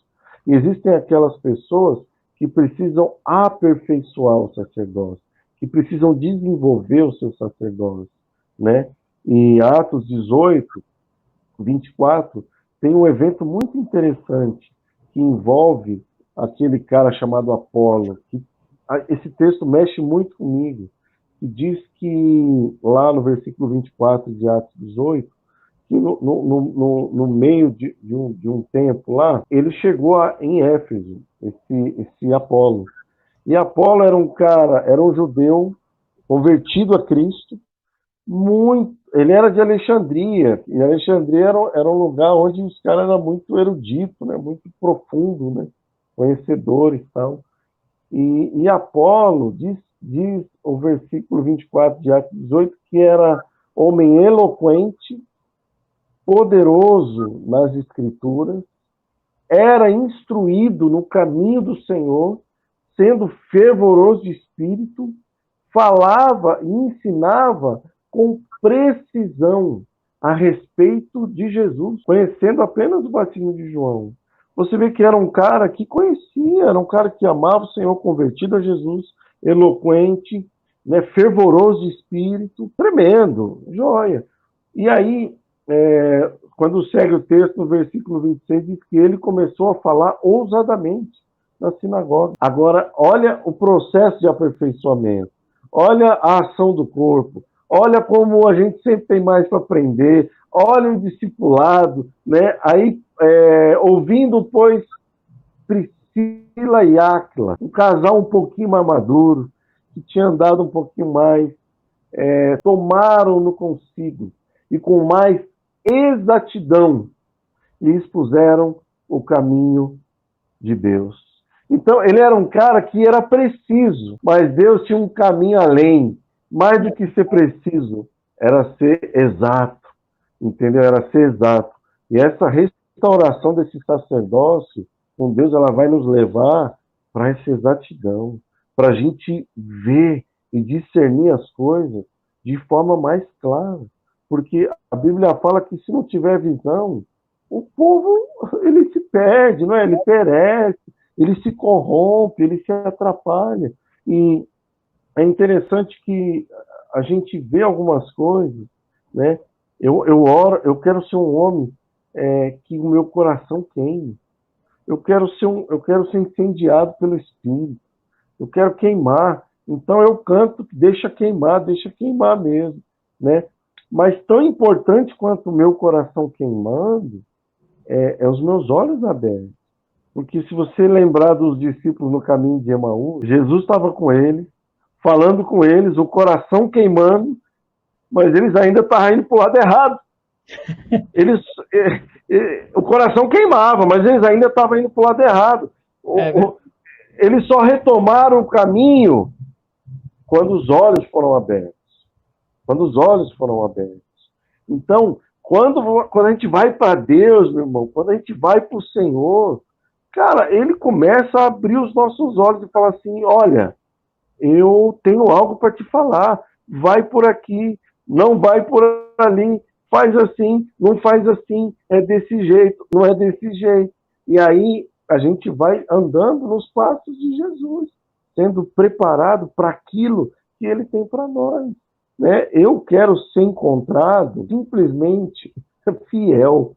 Speaker 2: E existem aquelas pessoas que precisam aperfeiçoar o sacerdócio, que precisam desenvolver o seu sacerdócio, né? Em Atos 18, 24, tem um evento muito interessante que envolve aquele cara chamado Apolo. Esse texto mexe muito comigo, que diz que, lá no versículo 24 de Atos 18, que no meio de um tempo lá, ele chegou em Éfeso, esse Apolo. E Apolo era um cara, era um judeu convertido a Cristo, ele era de Alexandria, e Alexandria era um lugar onde os caras eram muito eruditos, né, muito profundo, né, conhecedores e tal. E Apolo, diz o versículo 24 de Atos 18, que era homem eloquente, poderoso nas Escrituras, era instruído no caminho do Senhor, sendo fervoroso de espírito, falava e ensinava com precisão a respeito de Jesus, conhecendo apenas o batismo de João. Você vê que era um cara que conhecia, era um cara que amava o Senhor, convertido a Jesus, eloquente, né, fervoroso de espírito, tremendo, joia. E aí, quando segue o texto, no versículo 26, diz que ele começou a falar ousadamente na sinagoga. Agora, olha o processo de aperfeiçoamento, olha a ação do corpo, olha como a gente sempre tem mais para aprender, olha o discipulado, né? Aí, ouvindo, pois, Priscila e Áquila, um casal um pouquinho mais maduro, que tinha andado um pouquinho mais, tomaram-no consigo e com mais exatidão lhe expuseram o caminho de Deus. Então, ele era um cara que era preciso, mas Deus tinha um caminho além. Mais do que ser preciso, era ser exato, entendeu? Era ser exato. E essa restauração desse sacerdócio com Deus, ela vai nos levar para essa exatidão, para a gente ver e discernir as coisas de forma mais clara. Porque a Bíblia fala que se não tiver visão, o povo, ele se perde, não é? Ele perece, ele se corrompe, ele se atrapalha. E é interessante que a gente vê algumas coisas, né? Eu oro, eu quero ser um homem que o meu coração queime. Eu quero ser incendiado pelo Espírito. Eu quero queimar. Então eu canto, deixa queimar mesmo, né? Mas tão importante quanto o meu coração queimando é os meus olhos abertos. Porque se você lembrar dos discípulos no caminho de Emaús, Jesus estava com eles, falando com eles, o coração queimando, mas eles ainda estavam indo para o lado errado. Eles, o coração queimava, mas eles ainda estavam indo para o lado errado. Eles só retomaram o caminho quando os olhos foram abertos. Quando os olhos foram abertos. Então, quando a gente vai para Deus, meu irmão, quando a gente vai para o Senhor, cara, Ele começa a abrir os nossos olhos e fala assim, olha, eu tenho algo para te falar, vai por aqui, não vai por ali, faz assim, não faz assim, é desse jeito, não é desse jeito. E aí a gente vai andando nos passos de Jesus, sendo preparado para aquilo que Ele tem para nós. Né? Eu quero ser encontrado simplesmente fiel.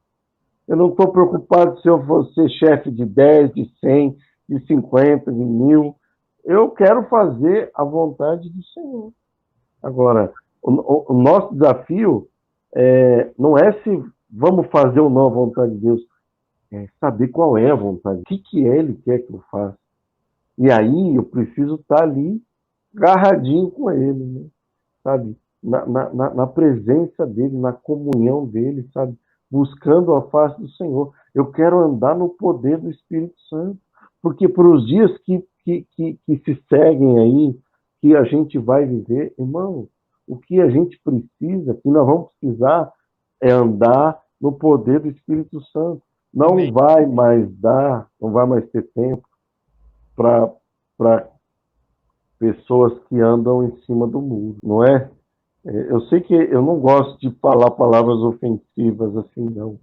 Speaker 2: Eu não estou preocupado se eu vou ser chefe de 10, de 100, de 50, de 1000. Eu quero fazer a vontade do Senhor. Agora, o nosso desafio não é se vamos fazer ou não a vontade de Deus, é saber qual é a vontade, o que Ele quer que eu faça. E aí eu preciso estar ali, agarradinho com Ele, né? Sabe? Na presença dEle, na comunhão dEle, sabe? Buscando a face do Senhor. Eu quero andar no poder do Espírito Santo. Porque para os dias que se seguem aí, que a gente vai viver, irmão, o que a gente precisa, que nós vamos precisar, é andar no poder do Espírito Santo. Não Amém. Vai mais dar, não vai mais ter tempo para pessoas que andam em cima do muro, não é? Eu sei que eu não gosto de falar palavras ofensivas assim, não.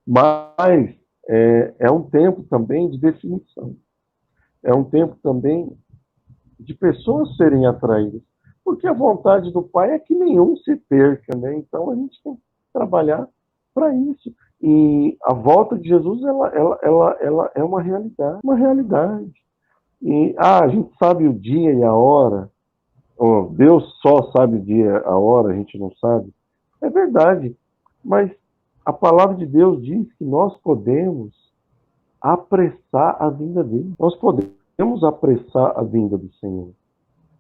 Speaker 2: Mas é um tempo também de definição. É um tempo também de pessoas serem atraídas. Porque a vontade do Pai é que nenhum se perca, né? Então a gente tem que trabalhar para isso. E a volta de Jesus, ela é uma realidade. Uma realidade. E a gente sabe o dia e a hora. Deus só sabe o dia, a hora, a gente não sabe. É verdade. Mas a palavra de Deus diz que nós podemos apressar a vinda dele. Nós podemos apressar a vinda do Senhor.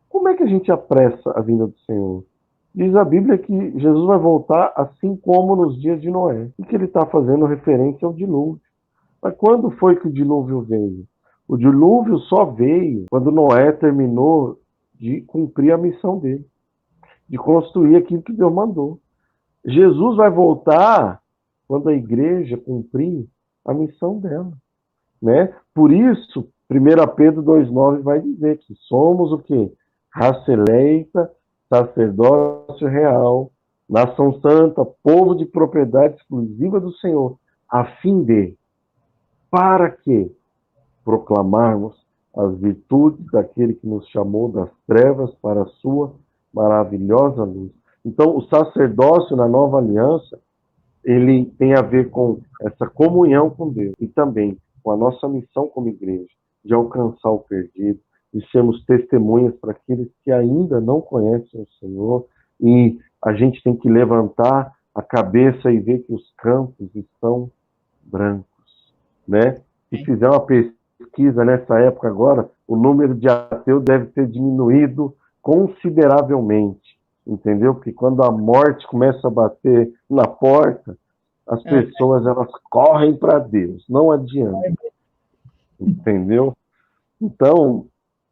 Speaker 2: Como é que a gente apressa a vinda do Senhor? Diz a Bíblia que Jesus vai voltar assim como nos dias de Noé. E que ele está fazendo referência ao dilúvio. Mas quando foi que o dilúvio veio? O dilúvio só veio quando Noé terminou de cumprir a missão dele, de construir aquilo que Deus mandou. Jesus vai voltar quando a igreja cumprir a missão dela, né? Por isso, 1 Pedro 2,9 vai dizer que somos o quê? Raça eleita, sacerdócio real, nação santa, povo de propriedade exclusiva do Senhor, a fim de, para que proclamarmos as virtudes daquele que nos chamou das trevas para a sua maravilhosa luz. Então, o sacerdócio na nova aliança, ele tem a ver com essa comunhão com Deus e também com a nossa missão como igreja, de alcançar o perdido, de sermos testemunhas para aqueles que ainda não conhecem o Senhor, e a gente tem que levantar a cabeça e ver que os campos estão brancos, né? Se fizer uma pesquisa nessa época agora, o número de ateus deve ter diminuído consideravelmente, entendeu? Porque quando a morte começa a bater na porta, as pessoas elas correm para Deus, não adianta, entendeu? Então,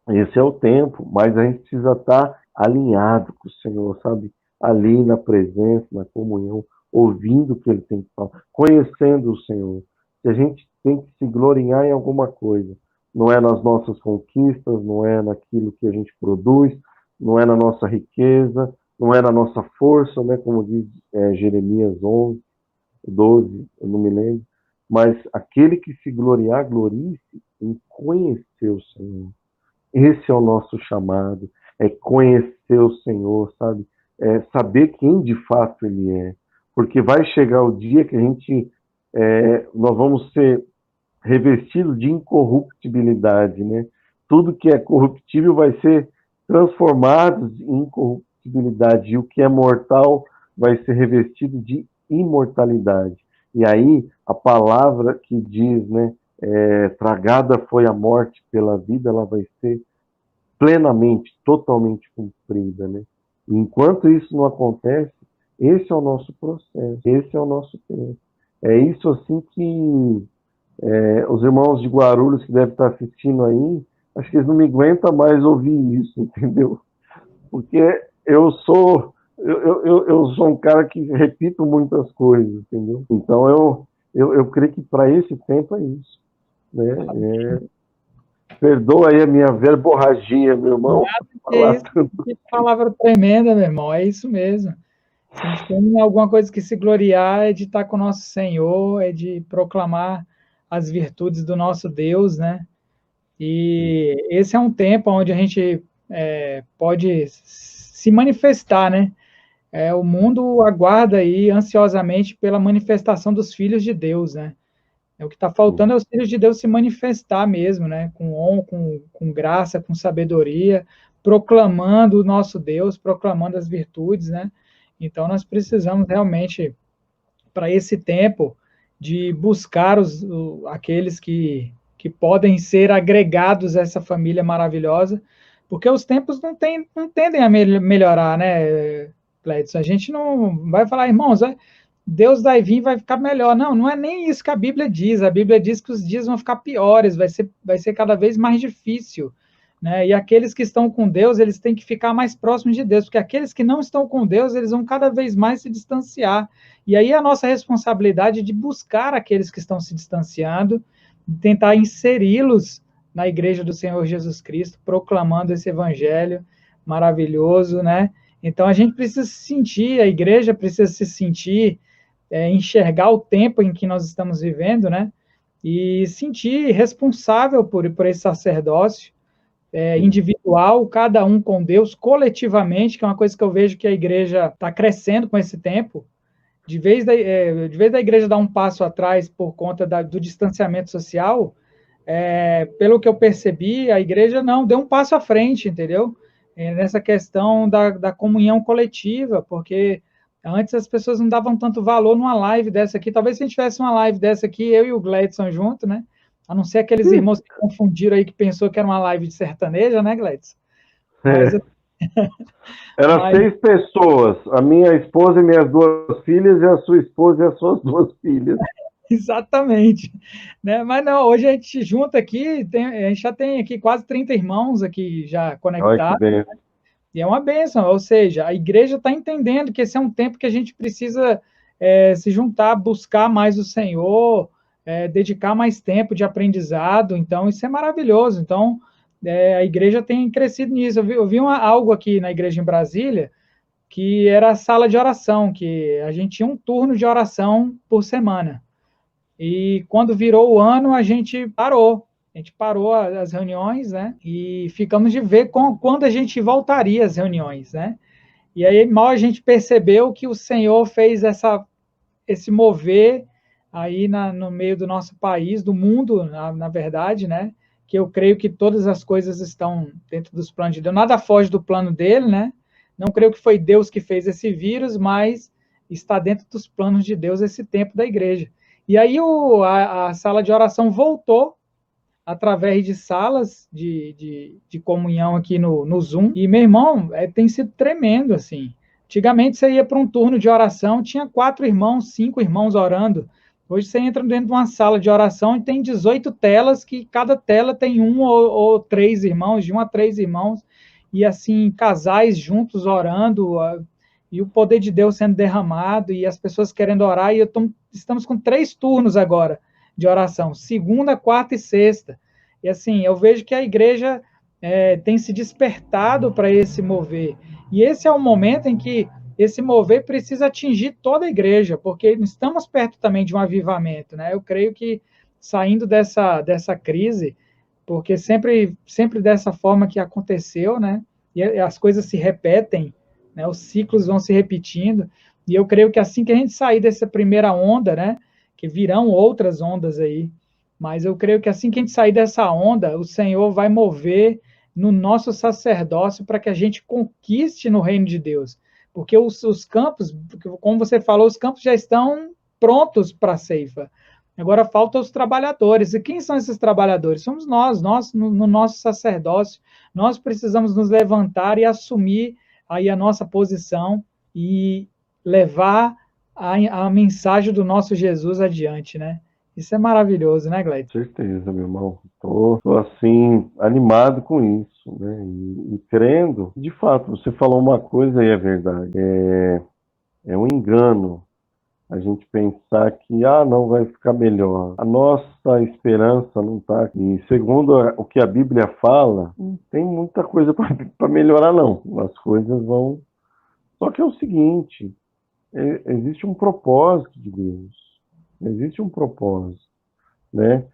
Speaker 2: esse é o tempo, mas a gente precisa estar alinhado com o Senhor, sabe? Ali na presença, na comunhão, ouvindo o que Ele tem que falar, conhecendo o Senhor. Se a gente tem que se gloriar em alguma coisa, não é nas nossas conquistas, não é naquilo que a gente produz, não é na nossa riqueza, não é na nossa força, né? Como diz Jeremias 11, 12, eu não me lembro, mas aquele que se gloriar, glorie-se em conhecer o Senhor. Esse é o nosso chamado, é conhecer o Senhor, sabe? É saber quem de fato Ele é. Porque vai chegar o dia que nós vamos ser revestidos de incorruptibilidade, né? Tudo que é corruptível vai ser transformado em incorruptibilidade, e o que é mortal vai ser revestido de imortalidade. E aí, a palavra que diz, né? Tragada foi a morte pela vida, ela vai ser plenamente, totalmente cumprida, né? E enquanto isso não acontece, esse é o nosso processo, esse é o nosso tempo. É isso assim que os irmãos de Guarulhos que devem estar assistindo aí, acho que eles não me aguentam mais ouvir isso, entendeu? Porque eu sou um cara que repito muitas coisas, entendeu? Então eu creio que para esse tempo é isso, né? Perdoa aí a minha verborragia, meu irmão.
Speaker 1: É isso, que palavra tremenda, meu irmão, é isso mesmo. Se a gente tem alguma coisa que se gloriar, é de estar com o nosso Senhor, é de proclamar as virtudes do nosso Deus, né? E esse é um tempo onde a gente pode se manifestar, né? O mundo aguarda aí ansiosamente pela manifestação dos filhos de Deus, né? O que está faltando é os filhos de Deus se manifestar mesmo, né? Com graça, com sabedoria, proclamando o nosso Deus, proclamando as virtudes, né? Então nós precisamos realmente, para esse tempo, de buscar aqueles que podem ser agregados a essa família maravilhosa, porque os tempos não tendem a melhorar, né, Cleiton? A gente não vai falar, irmãos, Deus vai vir e vai ficar melhor. Não, não é nem isso que a Bíblia diz. A Bíblia diz que os dias vão ficar piores, vai ser cada vez mais difícil. Né? E aqueles que estão com Deus, eles têm que ficar mais próximos de Deus, porque aqueles que não estão com Deus, eles vão cada vez mais se distanciar. E aí a nossa responsabilidade é de buscar aqueles que estão se distanciando, tentar inseri-los na igreja do Senhor Jesus Cristo, proclamando esse evangelho maravilhoso, né? Então a gente precisa se sentir, a igreja precisa se sentir, enxergar o tempo em que nós estamos vivendo, né? E sentir responsável por esse sacerdócio, individual, cada um com Deus, coletivamente, que é uma coisa que eu vejo que a igreja está crescendo com esse tempo. De vez da igreja dar um passo atrás por conta do distanciamento social, pelo que eu percebi, a igreja não deu um passo à frente, entendeu? Nessa questão da comunhão coletiva, porque antes as pessoas não davam tanto valor numa live dessa aqui. Talvez se a gente tivesse uma live dessa aqui, eu e o Gledson junto, né? A não ser aqueles irmãos que confundiram aí, que pensou que era uma live de sertaneja, né, Gledson? Mas,
Speaker 2: Eram 6 pessoas, a minha esposa e minhas 2 filhas, e a sua esposa e as suas 2 filhas.
Speaker 1: Exatamente. Né? Mas não, hoje a gente junta aqui, a gente já tem aqui quase 30 irmãos aqui já conectados. E é uma bênção, ou seja, a igreja está entendendo que esse é um tempo que a gente precisa se juntar, buscar mais o Senhor, dedicar mais tempo de aprendizado, então isso é maravilhoso. Então, a igreja tem crescido nisso. Eu vi algo aqui na igreja em Brasília, que era a sala de oração, que a gente tinha um turno de oração por semana. E quando virou o ano, a gente parou. A gente parou as reuniões, né? E ficamos de ver quando a gente voltaria às reuniões, né? E aí mal a gente percebeu que o Senhor fez esse mover aí no meio do nosso país, do mundo, na verdade, né? Que eu creio que todas as coisas estão dentro dos planos de Deus. Nada foge do plano dele, né? Não creio que foi Deus que fez esse vírus, mas está dentro dos planos de Deus esse tempo da igreja. E aí a sala de oração voltou através de salas de comunhão aqui no Zoom. E, meu irmão, tem sido tremendo, assim. Antigamente você ia para um turno de oração, tinha 4 irmãos, 5 irmãos orando. Hoje você entra dentro de uma sala de oração e tem 18 telas, que cada tela tem 1 ou 3 irmãos, de 1 a 3 irmãos, e assim, casais juntos orando, e o poder de Deus sendo derramado, e as pessoas querendo orar, e estamos com 3 turnos agora de oração, segunda, quarta e sexta. E assim, eu vejo que a igreja tem se despertado para esse mover. E esse é o momento em que esse mover precisa atingir toda a igreja, porque estamos perto também de um avivamento, né? Eu creio que saindo dessa crise, porque sempre dessa forma que aconteceu, né? E as coisas se repetem, né? Os ciclos vão se repetindo, e eu creio que assim que a gente sair dessa primeira onda, né? Que virão outras ondas aí, mas eu creio que assim que a gente sair dessa onda, o Senhor vai mover no nosso sacerdócio para que a gente conquiste no reino de Deus. Porque os campos, como você falou, os campos já estão prontos para a ceifa. Agora faltam os trabalhadores. E quem são esses trabalhadores? Somos nós no nosso sacerdócio. Nós precisamos nos levantar e assumir aí a nossa posição e levar a mensagem do nosso Jesus adiante, né? Isso é maravilhoso, né, Gleide?
Speaker 2: Certeza, meu irmão. Tô assim, animado com isso, né? E crendo. De fato, você falou uma coisa e é verdade. É um engano a gente pensar que, não vai ficar melhor. A nossa esperança não está aqui. Segundo o que a Bíblia fala, não tem muita coisa para melhorar, não. As coisas vão... Só que é o seguinte, existe um propósito de Deus. Existe um propósito, né?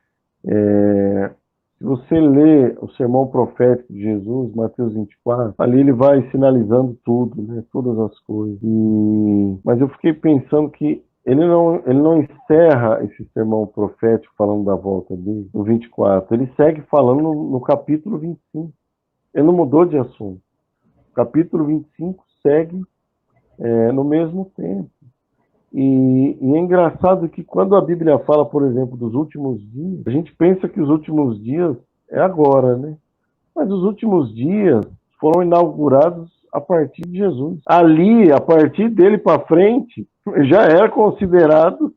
Speaker 2: Se você lê o sermão profético de Jesus, Mateus 24, ali ele vai sinalizando tudo, né? Todas as coisas. Mas eu fiquei pensando que ele não encerra esse sermão profético falando da volta dele, no 24. Ele segue falando no capítulo 25. Ele não mudou de assunto. O capítulo 25 segue no mesmo tempo. E é engraçado que quando a Bíblia fala, por exemplo, dos últimos dias, a gente pensa que os últimos dias é agora, né? Mas os últimos dias foram inaugurados a partir de Jesus. Ali, a partir dele para frente, já era considerado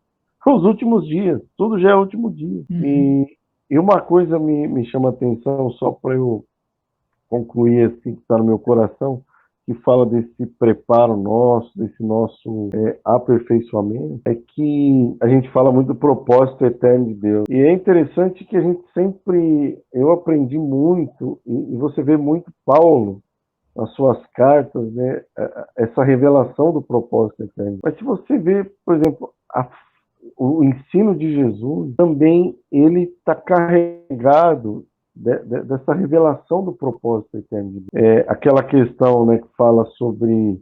Speaker 2: os últimos dias. Tudo já é último dia. E uma coisa me chama a atenção, só para eu concluir assim, que está no meu coração, que fala desse preparo nosso, desse nosso aperfeiçoamento, é que a gente fala muito do propósito eterno de Deus. E é interessante que a gente sempre, eu aprendi muito, e você vê muito Paulo, nas suas cartas, né, essa revelação do propósito eterno. Mas se você vê, por exemplo, o ensino de Jesus, também ele está carregado dessa revelação do propósito eterno de Deus. Aquela questão, né, que fala sobre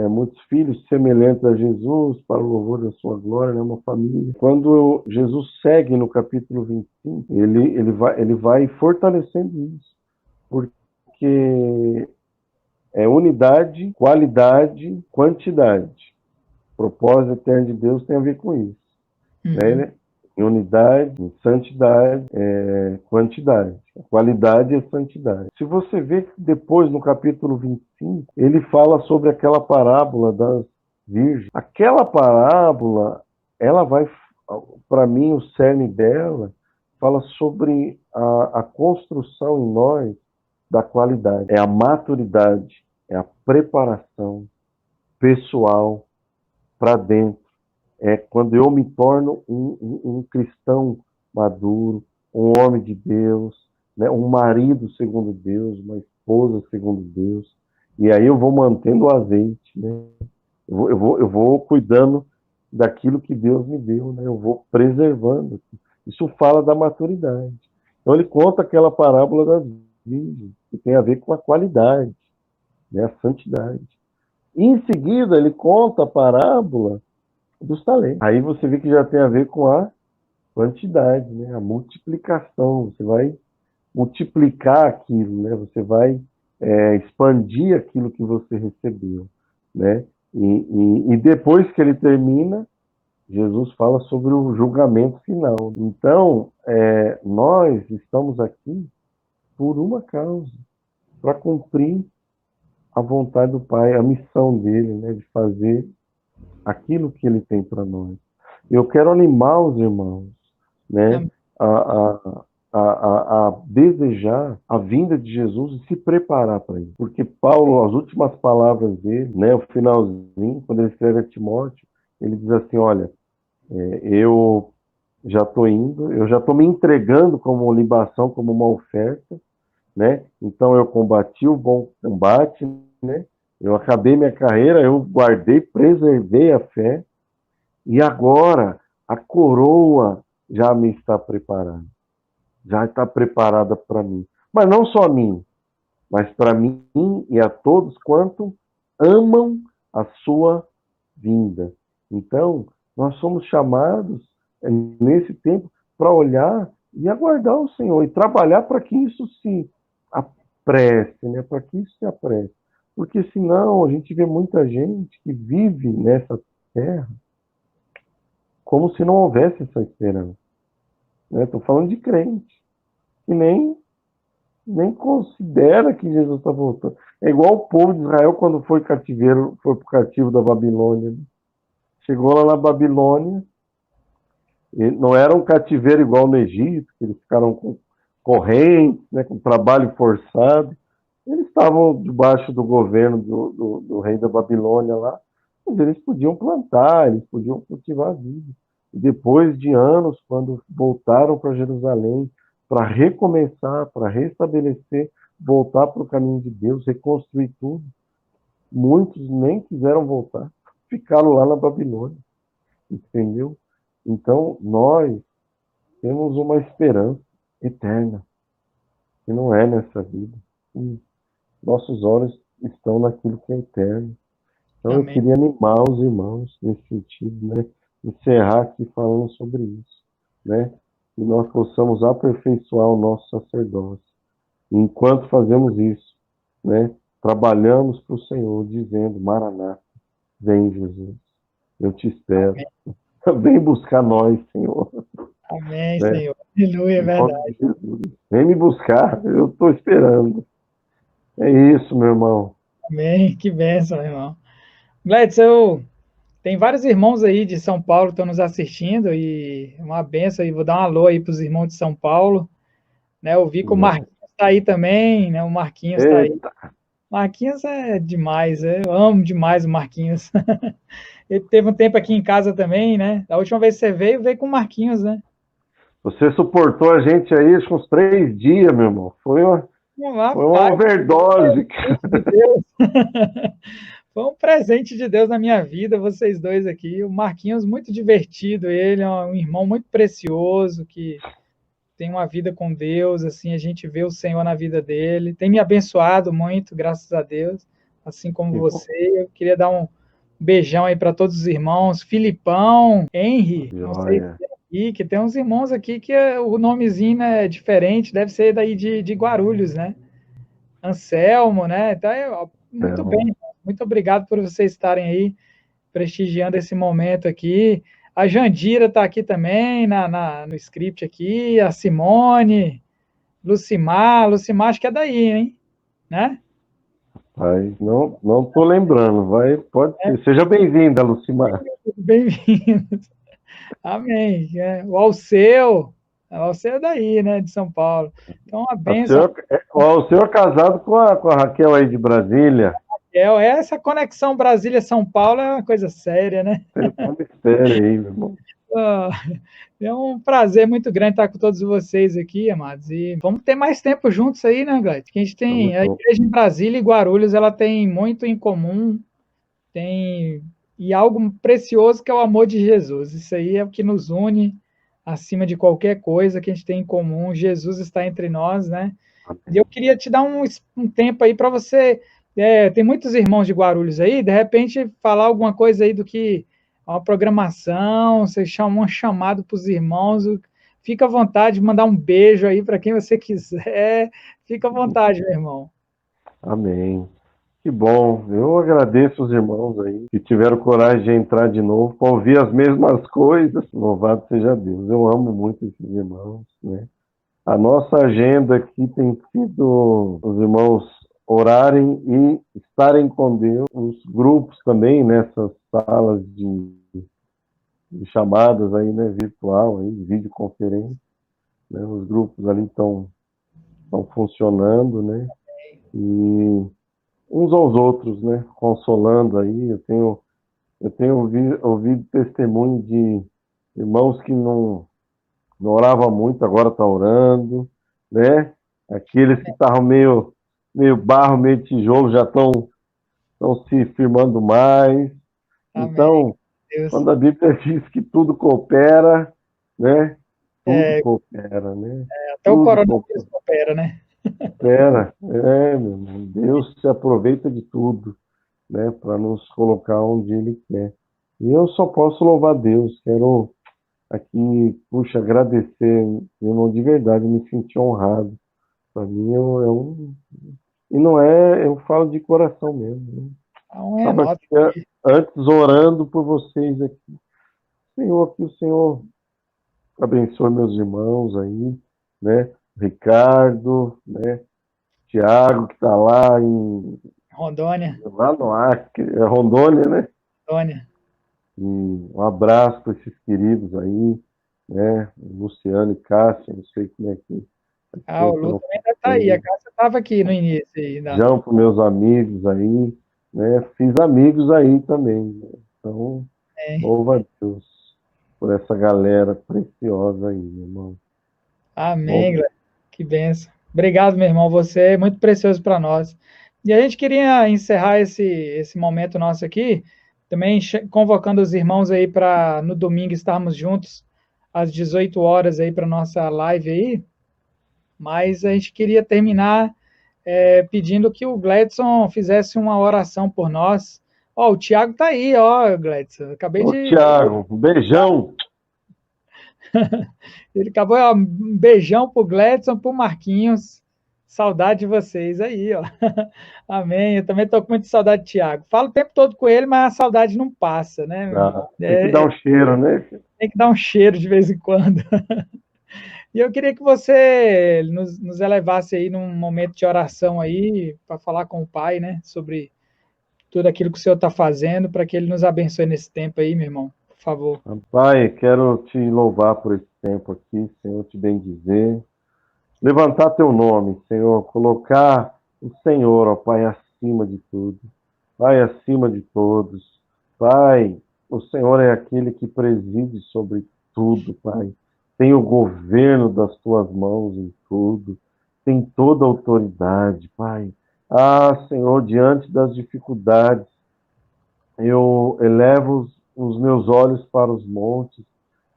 Speaker 2: muitos filhos semelhantes a Jesus para o louvor da sua glória, né, uma família. Quando Jesus segue no capítulo 25, ele vai fortalecendo isso, porque unidade, qualidade, quantidade. O propósito eterno de Deus tem a ver com isso. Né? Em unidade, em santidade, quantidade. Qualidade e santidade. Se você vê que depois, no capítulo 25, ele fala sobre aquela parábola das virgens. Aquela parábola, ela vai, para mim, o cerne dela, fala sobre a construção em nós da qualidade. É a maturidade, é a preparação pessoal para dentro. É quando eu me torno um cristão maduro, um homem de Deus, né, um marido segundo Deus, uma esposa segundo Deus. E aí eu vou mantendo o azeite, né? Eu vou cuidando daquilo que Deus me deu, né? Eu vou preservando. Isso fala da maturidade. Então ele conta aquela parábola das virgens, que tem a ver com a qualidade, né, a santidade. E em seguida ele conta a parábola dos talentos. Aí você vê que já tem a ver com a quantidade, né? A multiplicação. Você vai multiplicar aquilo, né? Você vai expandir aquilo que você recebeu, né? E depois que ele termina, Jesus fala sobre o julgamento final. Então, nós estamos aqui por uma causa, para cumprir a vontade do Pai, a missão dele, né? De fazer aquilo que ele tem para nós. Eu quero animar os irmãos, né, a desejar a vinda de Jesus e se preparar para isso. Porque Paulo, as últimas palavras dele, né, o finalzinho, quando ele escreve a Timóteo, ele diz assim, olha, eu já estou indo, eu já estou me entregando como libação, como uma oferta, né? Então eu combati o bom combate, né? Eu acabei minha carreira, eu guardei, preservei a fé, e agora a coroa já me está preparando, já está preparada para mim. Mas não só a mim, mas para mim e a todos quanto amam a sua vinda. Então, nós somos chamados nesse tempo para olhar e aguardar o Senhor e trabalhar para que isso se apresse, né? Para que isso se apresse. Porque senão a gente vê muita gente que vive nessa terra como se não houvesse essa esperança. Estou falando de crente, que nem considera que Jesus está voltando. É igual o povo de Israel quando foi cativeiro, foi para o cativo da Babilônia. Chegou lá na Babilônia, e não era um cativeiro igual no Egito, que eles ficaram com correntes, né, com trabalho forçado. Eles estavam debaixo do governo do rei da Babilônia lá, mas eles podiam plantar, eles podiam cultivar a vida. E depois de anos, quando voltaram para Jerusalém, para recomeçar, para restabelecer, voltar para o caminho de Deus, reconstruir tudo, muitos nem quiseram voltar, ficaram lá na Babilônia, entendeu? Então, nós temos uma esperança eterna, que não é nessa vida. E nossos olhos estão naquilo que é eterno. Então, eu
Speaker 1: Amém.
Speaker 2: queria animar os irmãos nesse sentido, né? Encerrar aqui falando sobre isso, né? Que nós possamos aperfeiçoar o nosso sacerdócio. E enquanto fazemos isso, né? Trabalhamos para o Senhor, dizendo: Maranata, vem Jesus, eu te espero. Vem buscar nós, Senhor.
Speaker 1: Amém,
Speaker 2: Né?
Speaker 1: Senhor. Aleluia, é
Speaker 2: Em nome
Speaker 1: verdade.
Speaker 2: de Jesus. Vem me buscar, eu estou esperando. É isso, meu irmão.
Speaker 1: Amém. Que bênção, meu irmão. Gladson, tem vários irmãos aí de São Paulo que estão nos assistindo e uma benção aí. Vou dar um alô aí para os irmãos de São Paulo. Né, eu vi que o Marquinhos está aí também, né? O Marquinhos está aí.
Speaker 2: Eita.
Speaker 1: Marquinhos é demais, eu amo demais o Marquinhos. Ele teve um tempo aqui em casa também, né? Da última vez que você veio com o Marquinhos, né?
Speaker 2: Você suportou a gente aí acho, uns 3 dias, meu irmão. Foi uma
Speaker 1: Rapaz,
Speaker 2: overdose.
Speaker 1: de Deus. Foi um presente de Deus na minha vida, vocês dois aqui. O Marquinhos, muito divertido, ele é um irmão muito precioso, que tem uma vida com Deus, assim, a gente vê o Senhor na vida dele. Tem me abençoado muito, graças a Deus, assim como você. Eu queria dar um beijão aí para todos os irmãos. Filipão, Henry, não sei
Speaker 2: Joia.
Speaker 1: se é aqui, que tem uns irmãos aqui que o nomezinho é diferente, deve ser daí de Guarulhos, né? Anselmo, né? Então, muito
Speaker 2: Então,
Speaker 1: bem, muito obrigado por vocês estarem aí prestigiando esse momento aqui. A Jandira está aqui também no script aqui, a Simone, Lucimar acho que é daí, hein? Né?
Speaker 2: mas não tô lembrando. Pode ser. Seja bem-vinda, Lucimar.
Speaker 1: Bem-vindos. Amém. O Alceu é daí, né? De São Paulo. Então, uma benção.
Speaker 2: O senhor é casado com a Raquel aí de Brasília.
Speaker 1: Essa conexão Brasília-São Paulo é uma coisa séria, né?
Speaker 2: Tá um mistério aí, meu irmão.
Speaker 1: É um prazer muito grande estar com todos vocês aqui, amados. E vamos ter mais tempo juntos aí, né, Glad? Que a gente tem a igreja em Brasília e Guarulhos, ela tem muito em comum, e algo precioso que é o amor de Jesus. Isso aí é o que nos une acima de qualquer coisa que a gente tem em comum. Jesus está entre nós, né? E eu queria te dar um tempo aí para você. Tem muitos irmãos de Guarulhos aí, de repente falar alguma coisa aí do que uma programação, você chama um chamado para os irmãos. Fica à vontade de mandar um beijo aí para quem você quiser. Fica à vontade, meu irmão.
Speaker 2: Amém. Que bom. Eu agradeço os irmãos aí que tiveram coragem de entrar de novo para ouvir as mesmas coisas. Louvado seja Deus. Eu amo muito esses irmãos, né? A nossa agenda aqui tem sido os irmãos orarem e estarem com Deus. Os grupos também nessas salas de chamadas aí, né, virtual, aí, videoconferência, né? Os grupos ali estão funcionando, né? E uns aos outros, né? Consolando aí. Eu tenho ouvido testemunho de irmãos que não oravam muito, agora estão orando, né? Aqueles que estavam meio barro, meio tijolo, já estão estão se firmando mais.
Speaker 1: Amém.
Speaker 2: Então,
Speaker 1: Deus.
Speaker 2: quando a Bíblia diz que tudo coopera, né? Tudo
Speaker 1: É,
Speaker 2: coopera, né?
Speaker 1: até o
Speaker 2: Tudo
Speaker 1: coronavírus coopera, né?
Speaker 2: coopera. É, meu irmão. Deus se aproveita de tudo, né? Para nos colocar onde Ele quer. E eu só posso louvar Deus. Quero aqui, puxa, agradecer, irmão, de verdade, me senti honrado. Para mim, é um. E não é, eu falo de coração mesmo. Né?
Speaker 1: A honra é
Speaker 2: Estava
Speaker 1: nossa
Speaker 2: aqui
Speaker 1: aqui.
Speaker 2: antes orando por vocês aqui. Senhor, que o Senhor abençoe meus irmãos aí, né? Ricardo, né? Tiago, que está
Speaker 1: Rondônia,
Speaker 2: lá no Acre, Rondônia, né?
Speaker 1: Rondônia.
Speaker 2: E um abraço para esses queridos aí, né? Luciano e Cássia, não sei como é que
Speaker 1: Ah, o
Speaker 2: tempo eu
Speaker 1: Lu
Speaker 2: não
Speaker 1: também deve estar aí. A
Speaker 2: conversei.
Speaker 1: casa estava aqui no início aí.
Speaker 2: João para meus amigos aí, né? Fiz amigos aí também, né? Então,
Speaker 1: É.
Speaker 2: louva a Deus por essa galera preciosa aí, meu irmão.
Speaker 1: Amém,
Speaker 2: Bom,
Speaker 1: Gleison. Que benção. Obrigado, meu irmão. Você é muito precioso para nós. E a gente queria encerrar esse momento nosso aqui, também convocando os irmãos aí para no domingo estarmos juntos às 18 horas aí para nossa live aí. Mas a gente queria terminar pedindo que o Gladson fizesse uma oração por nós. Ó, o Tiago tá aí, ó, Gladson. Acabei
Speaker 2: ô
Speaker 1: de.
Speaker 2: Thiago, um beijão.
Speaker 1: Ele acabou, ó, um beijão pro Gladson, pro Marquinhos. Saudade de vocês aí, ó. Amém. Eu também tô com muita saudade de Tiago. Falo o tempo todo com ele, mas a saudade não passa, né, meu
Speaker 2: Ah,
Speaker 1: irmão?
Speaker 2: tem que dar um cheiro, né?
Speaker 1: Tem que dar um cheiro de vez em quando. E eu queria que você nos elevasse aí num momento de oração aí, para falar com o Pai, né, sobre tudo aquilo que o Senhor está fazendo, para que Ele nos abençoe nesse tempo aí, meu irmão. Por favor.
Speaker 2: Pai, quero te louvar por esse tempo aqui, Senhor, te bendizer. Levantar teu nome, Senhor, colocar o Senhor, ó Pai, acima de tudo. Pai, acima de todos. Pai, o Senhor é aquele que preside sobre tudo, Pai. Tem o governo das tuas mãos em tudo. Tem toda a autoridade, Pai. Ah, Senhor, diante das dificuldades, eu elevo os meus olhos para os montes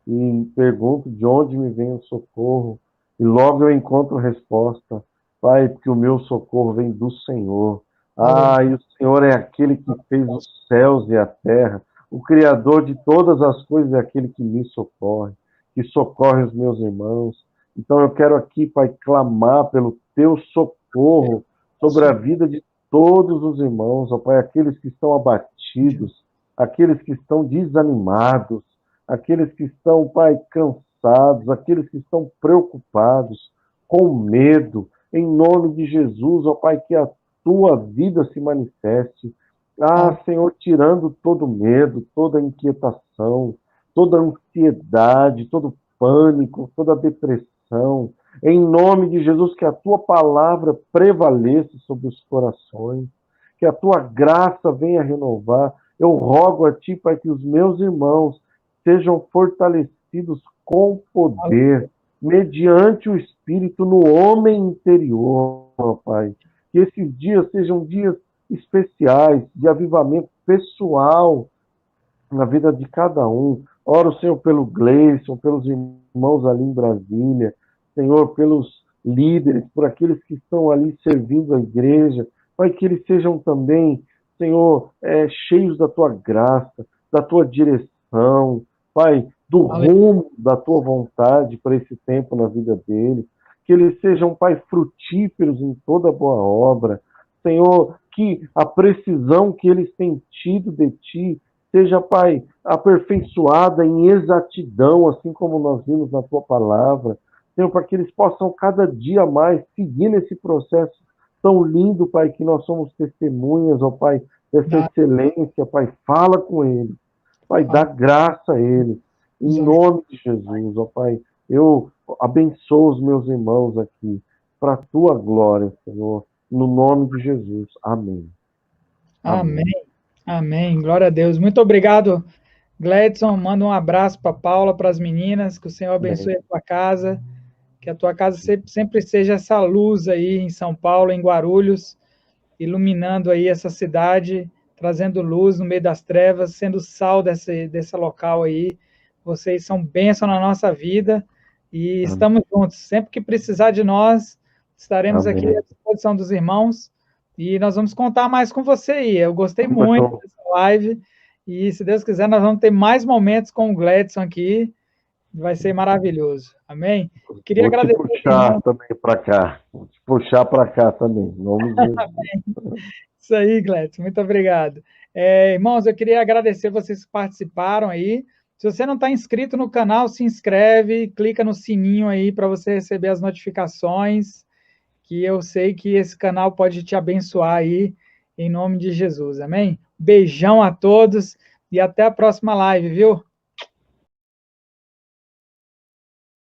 Speaker 2: e pergunto de onde me vem o socorro, e logo eu encontro resposta. Pai, porque o meu socorro vem do Senhor.
Speaker 1: Aleluia.
Speaker 2: Ah, e o Senhor é aquele que fez os céus e a terra, o Criador de todas as coisas é aquele que me socorre, que socorre os meus irmãos. Então eu quero aqui, Pai, clamar pelo teu socorro sobre a vida de todos os irmãos, ó Pai, aqueles que estão abatidos, aqueles que estão desanimados, aqueles que estão, Pai, cansados, aqueles que estão preocupados, com medo, em nome de Jesus, ó Pai, que a tua vida se manifeste. Ah, Senhor, tirando todo medo, toda inquietação, toda ansiedade, todo pânico, toda depressão. Em nome de Jesus, que a tua palavra prevaleça sobre os corações, que a tua graça venha renovar. Eu rogo a ti, Pai, que os meus irmãos sejam fortalecidos com poder, mediante o Espírito no homem interior, ó Pai. Que esses dias sejam dias especiais, de avivamento pessoal na vida de cada um. Oro, Senhor, pelo Gleison, pelos irmãos ali em Brasília, Senhor, pelos líderes, por aqueles que estão ali servindo a igreja. Pai, que eles sejam também, Senhor, cheios da tua graça, da tua direção, Pai, do rumo da tua vontade para esse tempo na vida deles. Que eles sejam, Pai, frutíferos em toda boa obra. Senhor, que a precisão que eles têm tido de ti seja, Pai, aperfeiçoada em exatidão, assim como nós vimos na tua palavra. Senhor, para que eles possam cada dia mais seguir nesse processo tão lindo, Pai, que nós somos testemunhas, ó Pai, dessa excelência, Pai. Fala com eles. Pai, dá graça a eles. Em nome de Jesus, ó Pai, eu abençoo os meus irmãos aqui, para a tua glória, Senhor. No nome de Jesus. Amém.
Speaker 1: Amém. Amém. Glória a Deus. Muito obrigado, Gladson. Manda um abraço para Paula, para as meninas. Que o Senhor abençoe a tua casa. Que a tua casa sempre seja essa luz aí em São Paulo, em Guarulhos, iluminando aí essa cidade trazendo luz no meio das trevas, sendo sal desse local aí. Vocês são bênção na nossa vida e estamos juntos. Sempre que precisar de nós, estaremos aqui à disposição dos irmãos e nós vamos contar mais com você aí. Eu gostei muito dessa live e, se Deus quiser, nós vamos ter mais momentos com o Gladson aqui. Vai ser maravilhoso. Amém?
Speaker 2: Queria agradecer. Vou te puxar também para cá. Vou te puxar para cá também. Em nome de Jesus.
Speaker 1: Isso aí, Gladson. Muito obrigado. Irmãos, eu queria agradecer vocês que participaram aí. Se você não está inscrito no canal, se inscreve, clica no sininho aí para você receber as notificações, que eu sei que esse canal pode te abençoar aí, em nome de Jesus. Amém? Beijão a todos e até a próxima live, viu?